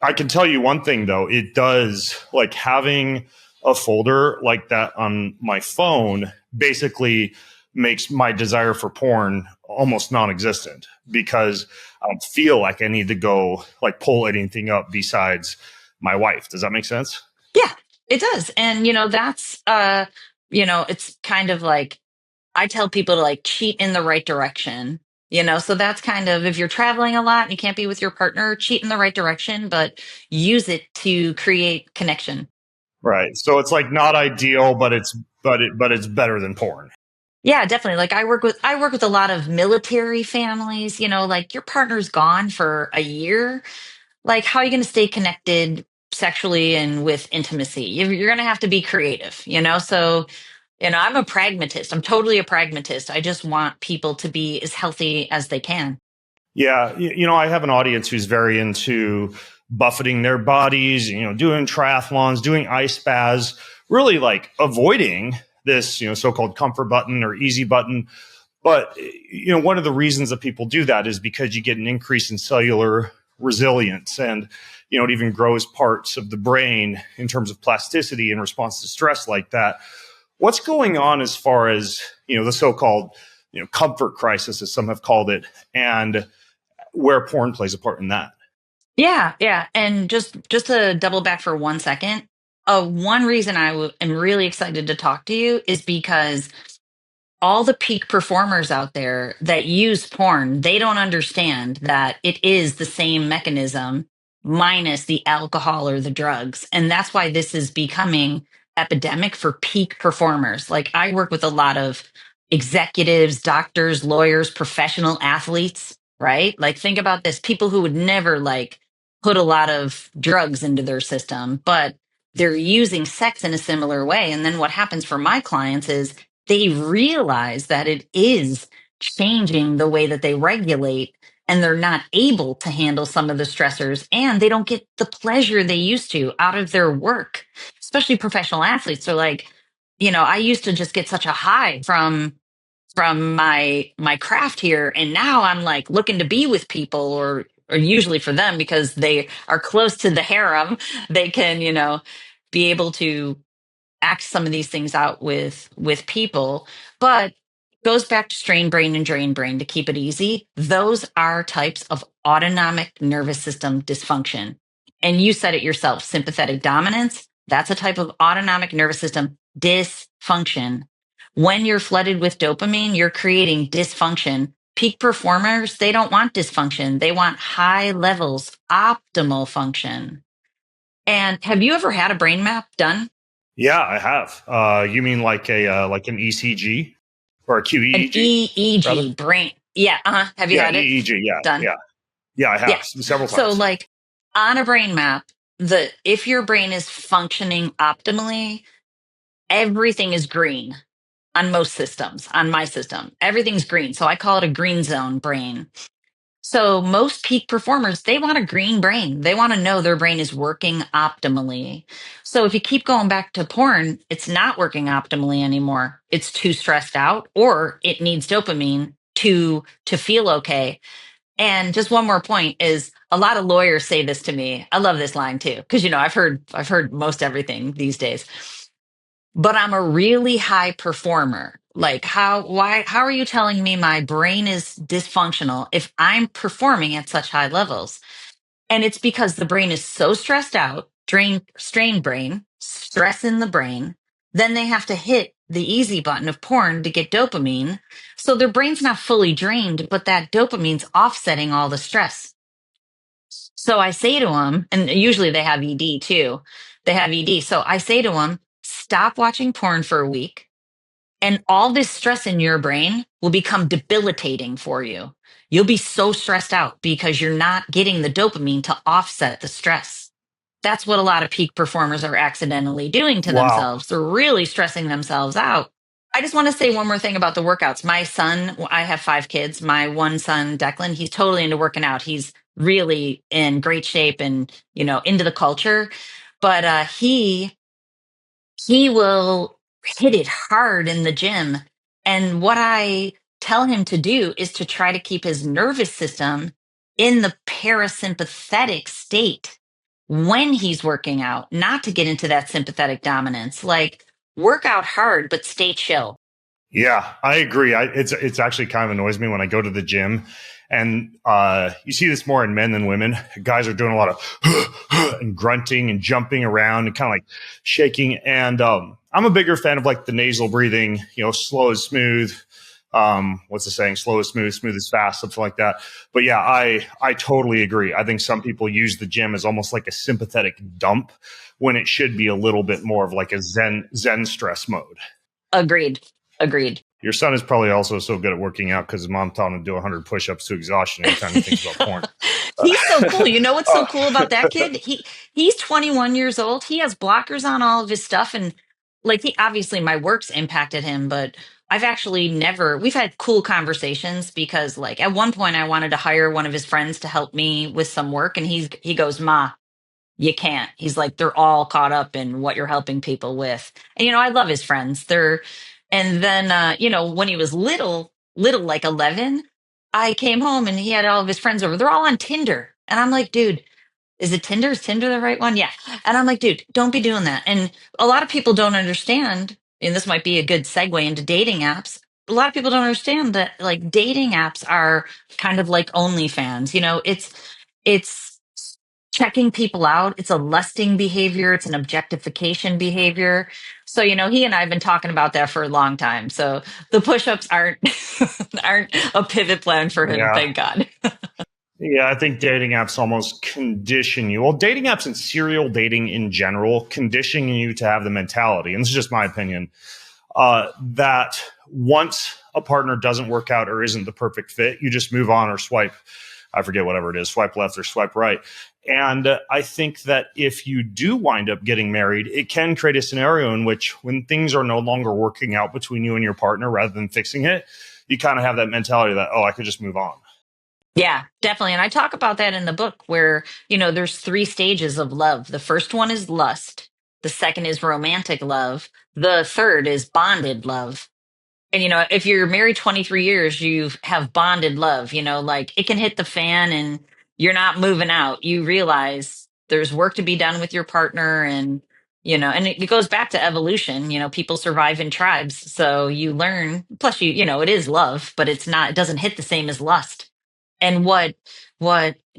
Speaker 2: I can tell you one thing though, it does, like, having a folder like that on my phone basically makes my desire for porn almost non-existent, because I don't feel like I need to go like pull anything up besides my wife. Does that make sense?
Speaker 1: Yeah, it does. And that's it's kind of like I tell people to like cheat in the right direction. So that's kind of, if you're traveling a lot and you can't be with your partner, cheat in the right direction, but use it to create connection.
Speaker 2: Right. So it's like not ideal, but it's better than porn.
Speaker 1: Yeah, definitely. Like I work with a lot of military families, like your partner's gone for a year. Like, how are you going to stay connected sexually and with intimacy? You're going to have to be creative, So, I'm a pragmatist. I'm totally a pragmatist. I just want people to be as healthy as they can.
Speaker 2: Yeah, I have an audience who's very into buffeting their bodies, doing triathlons, doing ice baths, really like avoiding this, so-called comfort button or easy button. But one of the reasons that people do that is because you get an increase in cellular resilience, and it even grows parts of the brain in terms of plasticity in response to stress like that. What's going on as far as the so-called comfort crisis, as some have called it, and where porn plays a part in that?
Speaker 1: Yeah, yeah. And just to double back for 1 second, one reason am really excited to talk to you is because all the peak performers out there that use porn, they don't understand that it is the same mechanism minus the alcohol or the drugs. And that's why this is becoming epidemic for peak performers. Like I work with a lot of executives, doctors, lawyers, professional athletes, right? Like think about this, people who would never like put a lot of drugs into their system, but they're using sex in a similar way. And then what happens for my clients is they realize that it is changing the way that they regulate, and they're not able to handle some of the stressors, and they don't get the pleasure they used to out of their work. Especially professional athletes are like, I used to just get such a high from my craft here, and now I'm like looking to be with people, or usually for them because they are close to the harem, they can be able to act some of these things out with people. But goes back to strain brain and drain brain, to keep it easy, those are types of autonomic nervous system dysfunction. And you said it yourself, sympathetic dominance, that's a type of autonomic nervous system dysfunction. When you're flooded with dopamine, you're creating dysfunction. Peak performers, they don't want dysfunction, they want high levels, optimal function. And have you ever had a brain map done?
Speaker 2: Yeah, I have. You mean like a like an ECG or a
Speaker 1: An
Speaker 2: QEEG, rather?
Speaker 1: EEG, brain. Yeah. Have you
Speaker 2: Yeah,
Speaker 1: had it
Speaker 2: EEG. Yeah,
Speaker 1: done?
Speaker 2: yeah, yeah. I
Speaker 1: Yeah.
Speaker 2: have several
Speaker 1: So
Speaker 2: times.
Speaker 1: like on a brain map, if your brain is functioning optimally, everything is green on most systems. On my system, everything's green. So I call it a green zone brain. So most peak performers, they want a green brain. They want to know their brain is working optimally. So if you keep going back to porn, it's not working optimally anymore. It's too stressed out, or it needs dopamine to feel okay. And just one more point is, a lot of lawyers say this to me. I love this line too, because I've heard most everything these days. But I'm a really high performer. Like, how are you telling me my brain is dysfunctional if I'm performing at such high levels? And it's because the brain is so stressed out, strained brain, stress in the brain. Then they have to hit the easy button of porn to get dopamine. So their brain's not fully drained, but that dopamine's offsetting all the stress. So I say to them, and usually they have ED too. They have ED. So I say to them, stop watching porn for a week, and all this stress in your brain will become debilitating for you. You'll be so stressed out because you're not getting the dopamine to offset the stress. That's what a lot of peak performers are accidentally doing to
Speaker 2: Wow.
Speaker 1: themselves. They're really stressing themselves out. I just want to say one more thing about the workouts. My son, I have 5 kids. My one son, Declan, he's totally into working out. He's really in great shape and, into the culture. But he will. hit it hard in the gym. And what I tell him to do is to try to keep his nervous system in the parasympathetic state when he's working out, not to get into that sympathetic dominance. Like, work out hard, but stay chill.
Speaker 2: Yeah, I agree. It's actually kind of annoys me when I go to the gym, and you see this more in men than women. Guys are doing a lot of and grunting and jumping around and kind of like shaking. And I'm a bigger fan of like the nasal breathing, slow is smooth. What's the saying? Slow is smooth, smooth is fast, something like that. But yeah, I totally agree. I think some people use the gym as almost like a sympathetic dump when it should be a little bit more of like a Zen stress mode.
Speaker 1: Agreed. Agreed.
Speaker 2: Your son is probably also so good at working out because his mom taught him to do 100 push-ups to exhaustion anytime he thinks about porn.
Speaker 1: He's so cool. You know what's so cool about that kid? He's 21 years old. He has blockers on all of his stuff, and like, he obviously, my work's impacted him, but I've actually never, we've had cool conversations because, like, at one point I wanted to hire one of his friends to help me with some work, and he goes, "Ma, you can't." He's like, "They're all caught up in what you're helping people with." And I love his friends. And then when he was little, like 11, I came home and he had all of his friends over. They're all on Tinder. And I'm like, "Dude, is it Tinder? Is Tinder the right one?" Yeah. And I'm like, "Dude, don't be doing that." And a lot of people don't understand, and this might be a good segue into dating apps. A lot of people don't understand that, like, dating apps are kind of like OnlyFans. It's checking people out. It's a lusting behavior. It's an objectification behavior. So, he and I have been talking about that for a long time. So the push-ups aren't aren't a pivot plan for him,
Speaker 2: Yeah.
Speaker 1: thank God.
Speaker 2: Yeah, I think dating apps almost condition you. Well, dating apps and serial dating in general condition you to have the mentality, and this is just my opinion, that once a partner doesn't work out or isn't the perfect fit, you just move on or swipe. I forget whatever it is, swipe left or swipe right. And I think that if you do wind up getting married, it can create a scenario in which when things are no longer working out between you and your partner, rather than fixing it, you kind of have that mentality that, oh, I could just move on.
Speaker 1: Yeah, definitely. And I talk about that in the book where, there's three stages of love. The first one is lust. The second is romantic love. The third is bonded love. And, if you're married 23 years, you have bonded love, like, it can hit the fan and you're not moving out. You realize there's work to be done with your partner. And, and it goes back to evolution. People survive in tribes. So you learn, plus, it is love, but it doesn't hit the same as lust. And what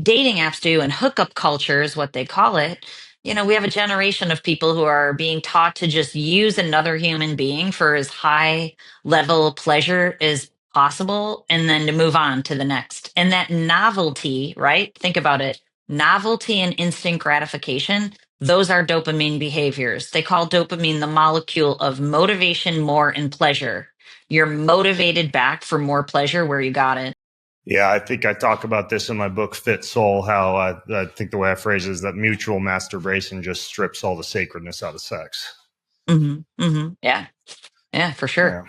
Speaker 1: dating apps do, and hookup culture is what they call it. We have a generation of people who are being taught to just use another human being for as high level pleasure as possible, and then to move on to the next. And that novelty, right? Think about it. Novelty and instant gratification, those are dopamine behaviors. They call dopamine the molecule of motivation, more, and pleasure. You're motivated back for more pleasure where you got it.
Speaker 2: Yeah, I think I talk about this in my book, Fit Soul, how I think the way I phrase it is that mutual masturbation just strips all the sacredness out of sex.
Speaker 1: Yeah. Yeah, for
Speaker 2: Yeah.
Speaker 1: sure.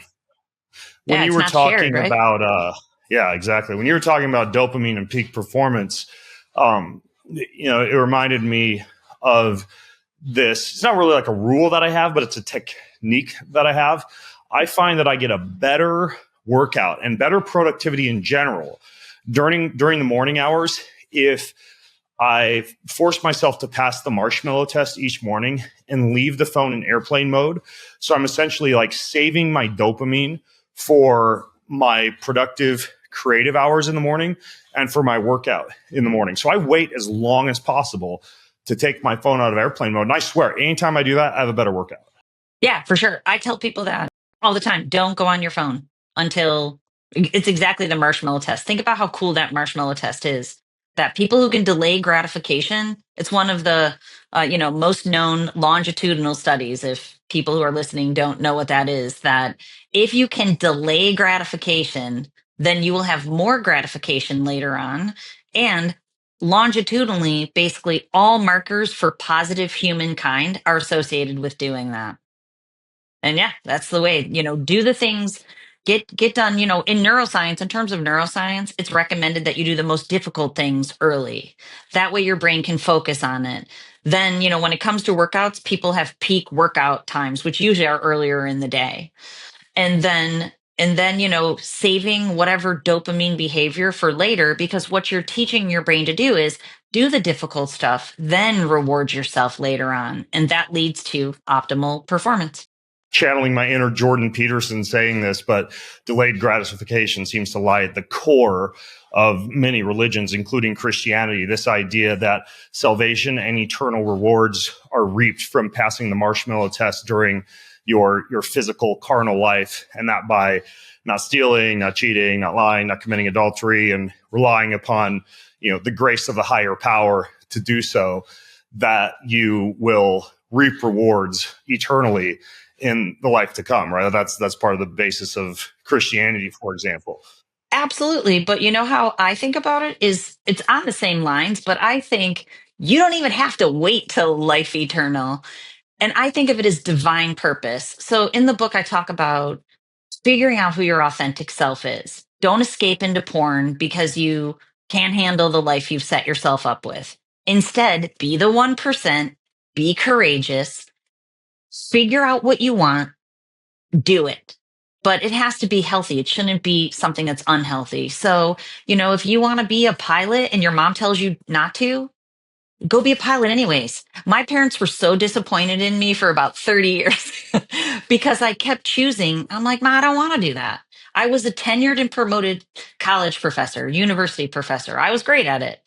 Speaker 2: When
Speaker 1: Yeah,
Speaker 2: you
Speaker 1: it's
Speaker 2: were
Speaker 1: not shared,
Speaker 2: talking
Speaker 1: right?
Speaker 2: about, yeah, exactly. When you were talking about dopamine and peak performance, it reminded me of this. It's not really like a rule that I have, but it's a technique that I have. I find that I get a better workout and better productivity in general during the morning hours if I force myself to pass the marshmallow test each morning and leave the phone in airplane mode. So I'm essentially like saving my dopamine for my productive creative hours in the morning and for my workout in the morning. So I wait as long as possible to take my phone out of airplane mode. And I swear, anytime I do that, I have a better workout.
Speaker 1: Yeah, for sure. I tell people that all the time. Don't go on your phone until it's exactly the marshmallow test. Think about how cool that marshmallow test is. That people who can delay gratification, it's one of the most known longitudinal studies. If people who are listening don't know what that is, that if you can delay gratification, then you will have more gratification later on. And longitudinally, basically all markers for positive humankind are associated with doing that. And yeah, that's the way, do the things, get done, in neuroscience, in terms of neuroscience, it's recommended that you do the most difficult things early. That way your brain can focus on it. Then, when it comes to workouts, people have peak workout times, which usually are earlier in the day. And then, saving whatever dopamine behavior for later, because what you're teaching your brain to do is do the difficult stuff, then reward yourself later on. And that leads to optimal performance.
Speaker 2: Channeling my inner Jordan Peterson saying this, but delayed gratification seems to lie at the core of many religions, including Christianity. This idea that salvation and eternal rewards are reaped from passing the marshmallow test during your physical carnal life, and that by not stealing, not cheating, not lying, not committing adultery, and relying upon the grace of the higher power to do so, that you will reap rewards eternally in the life to come, right? That's part of the basis of Christianity, for example.
Speaker 1: Absolutely. But how I think about it is it's on the same lines, but I think you don't even have to wait till life eternal. And I think of it as divine purpose. So in the book, I talk about figuring out who your authentic self is. Don't escape into porn because you can't handle the life you've set yourself up with. Instead, be the 1%, be courageous, figure out what you want, do it. But it has to be healthy. It shouldn't be something that's unhealthy. So, if you want to be a pilot and your mom tells you not to, go be a pilot anyways. My parents were so disappointed in me for about 30 years because I kept choosing. I'm like, Ma, I don't want to do that. I was a tenured and promoted college professor, university professor. I was great at it.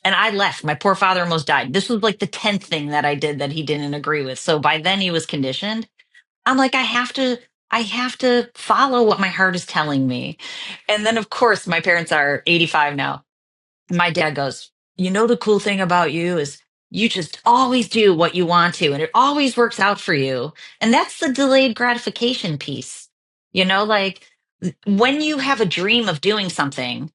Speaker 1: And I left. My poor father almost died. This was like the 10th thing that I did that he didn't agree with. So by then he was conditioned. I'm like, I have to follow what my heart is telling me. And then of course my parents are 85 now. My dad goes, the cool thing about you is you just always do what you want to, and it always works out for you. And that's the delayed gratification piece. Like when you have a dream of doing something,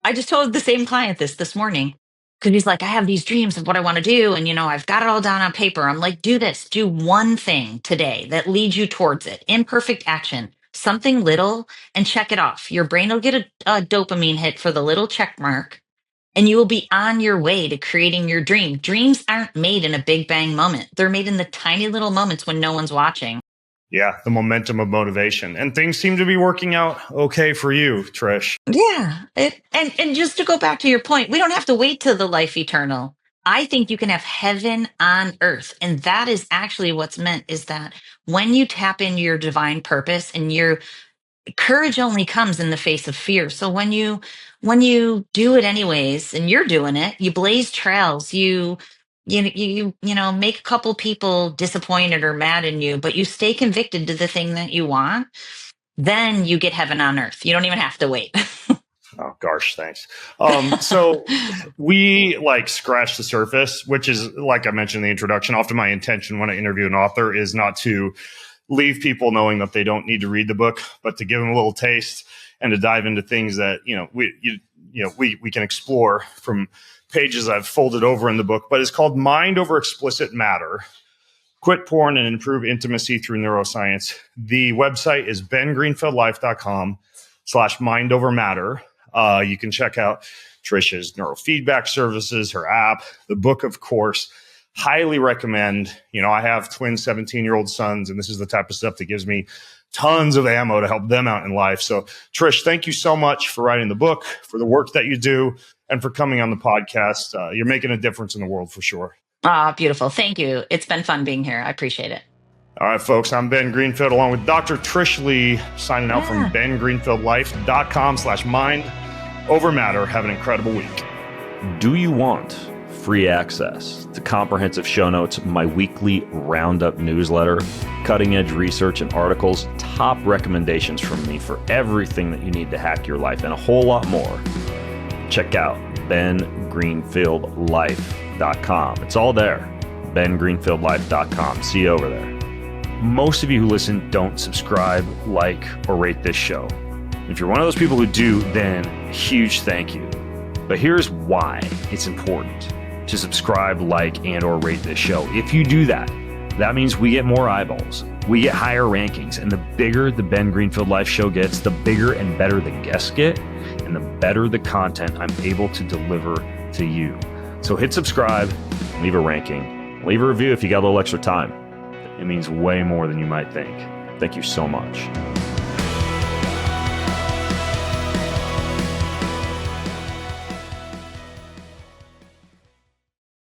Speaker 1: I just told the same client this morning because he's like, I have these dreams of what I want to do. And, I've got it all down on paper. I'm like, do this, do one thing today that leads you towards it. Imperfect action, something little, and check it off. Your brain will get a dopamine hit for the little check mark, and you will be on your way to creating your dream. Dreams aren't made in a big bang moment. They're made in the tiny little moments when no one's watching.
Speaker 2: Yeah, the momentum of motivation. And things seem to be working out okay for you, Trish.
Speaker 1: Yeah. And just to go back to your point, we don't have to wait till the life eternal. I think you can have heaven on earth. And that is actually what's meant, is that when you tap into your divine purpose, and your courage only comes in the face of fear. So when you do it anyways, and you're doing it, you blaze trails, you make a couple people disappointed or mad in you, but you stay convicted to the thing that you want, then you get heaven on earth. You don't even have to wait.
Speaker 2: Oh, gosh, thanks. So we scratch the surface, which is, like I mentioned in the introduction, often my intention when I interview an author is not to leave people knowing that they don't need to read the book, but to give them a little taste and to dive into things that, we can explore from pages I've folded over in the book. But it's called Mind Over Explicit Matter: Quit Porn and Improve Intimacy Through Neuroscience. The website is bengreenfieldlife.com/mindovermatter. You can check out Trish's neurofeedback services, her app, the book, of course. Highly recommend. I have twin 17-year-old sons, and this is the type of stuff that gives me tons of ammo to help them out in life. So, Trish, thank you so much for writing the book, for the work that you do, and for coming on the podcast. You're making a difference in the world for sure.
Speaker 1: Ah, beautiful. Thank you. It's been fun being here. I appreciate it.
Speaker 2: All right, folks, I'm Ben Greenfield along with Dr. Trish Lee, signing out from bengreenfieldlife.com/mind-over-matter. Have an incredible week.
Speaker 3: Do you want free access to comprehensive show notes, my weekly roundup newsletter, cutting edge research and articles, top recommendations from me for everything that you need to hack your life, and a whole lot more? Check out bengreenfieldlife.com. It's all there. bengreenfieldlife.com. See you over there. Most of you who listen don't subscribe, like, or rate this show. If you're one of those people who do, then huge thank you. But here's why it's important to subscribe, like, and or rate this show. If you do that, that means we get more eyeballs, we get higher rankings, and the bigger the Ben Greenfield Life show gets, the bigger and better the guests get, and the better the content I'm able to deliver to you. So hit subscribe, leave a ranking, Leave a review if you got a little extra time. It means way more than you might think. Thank you so much.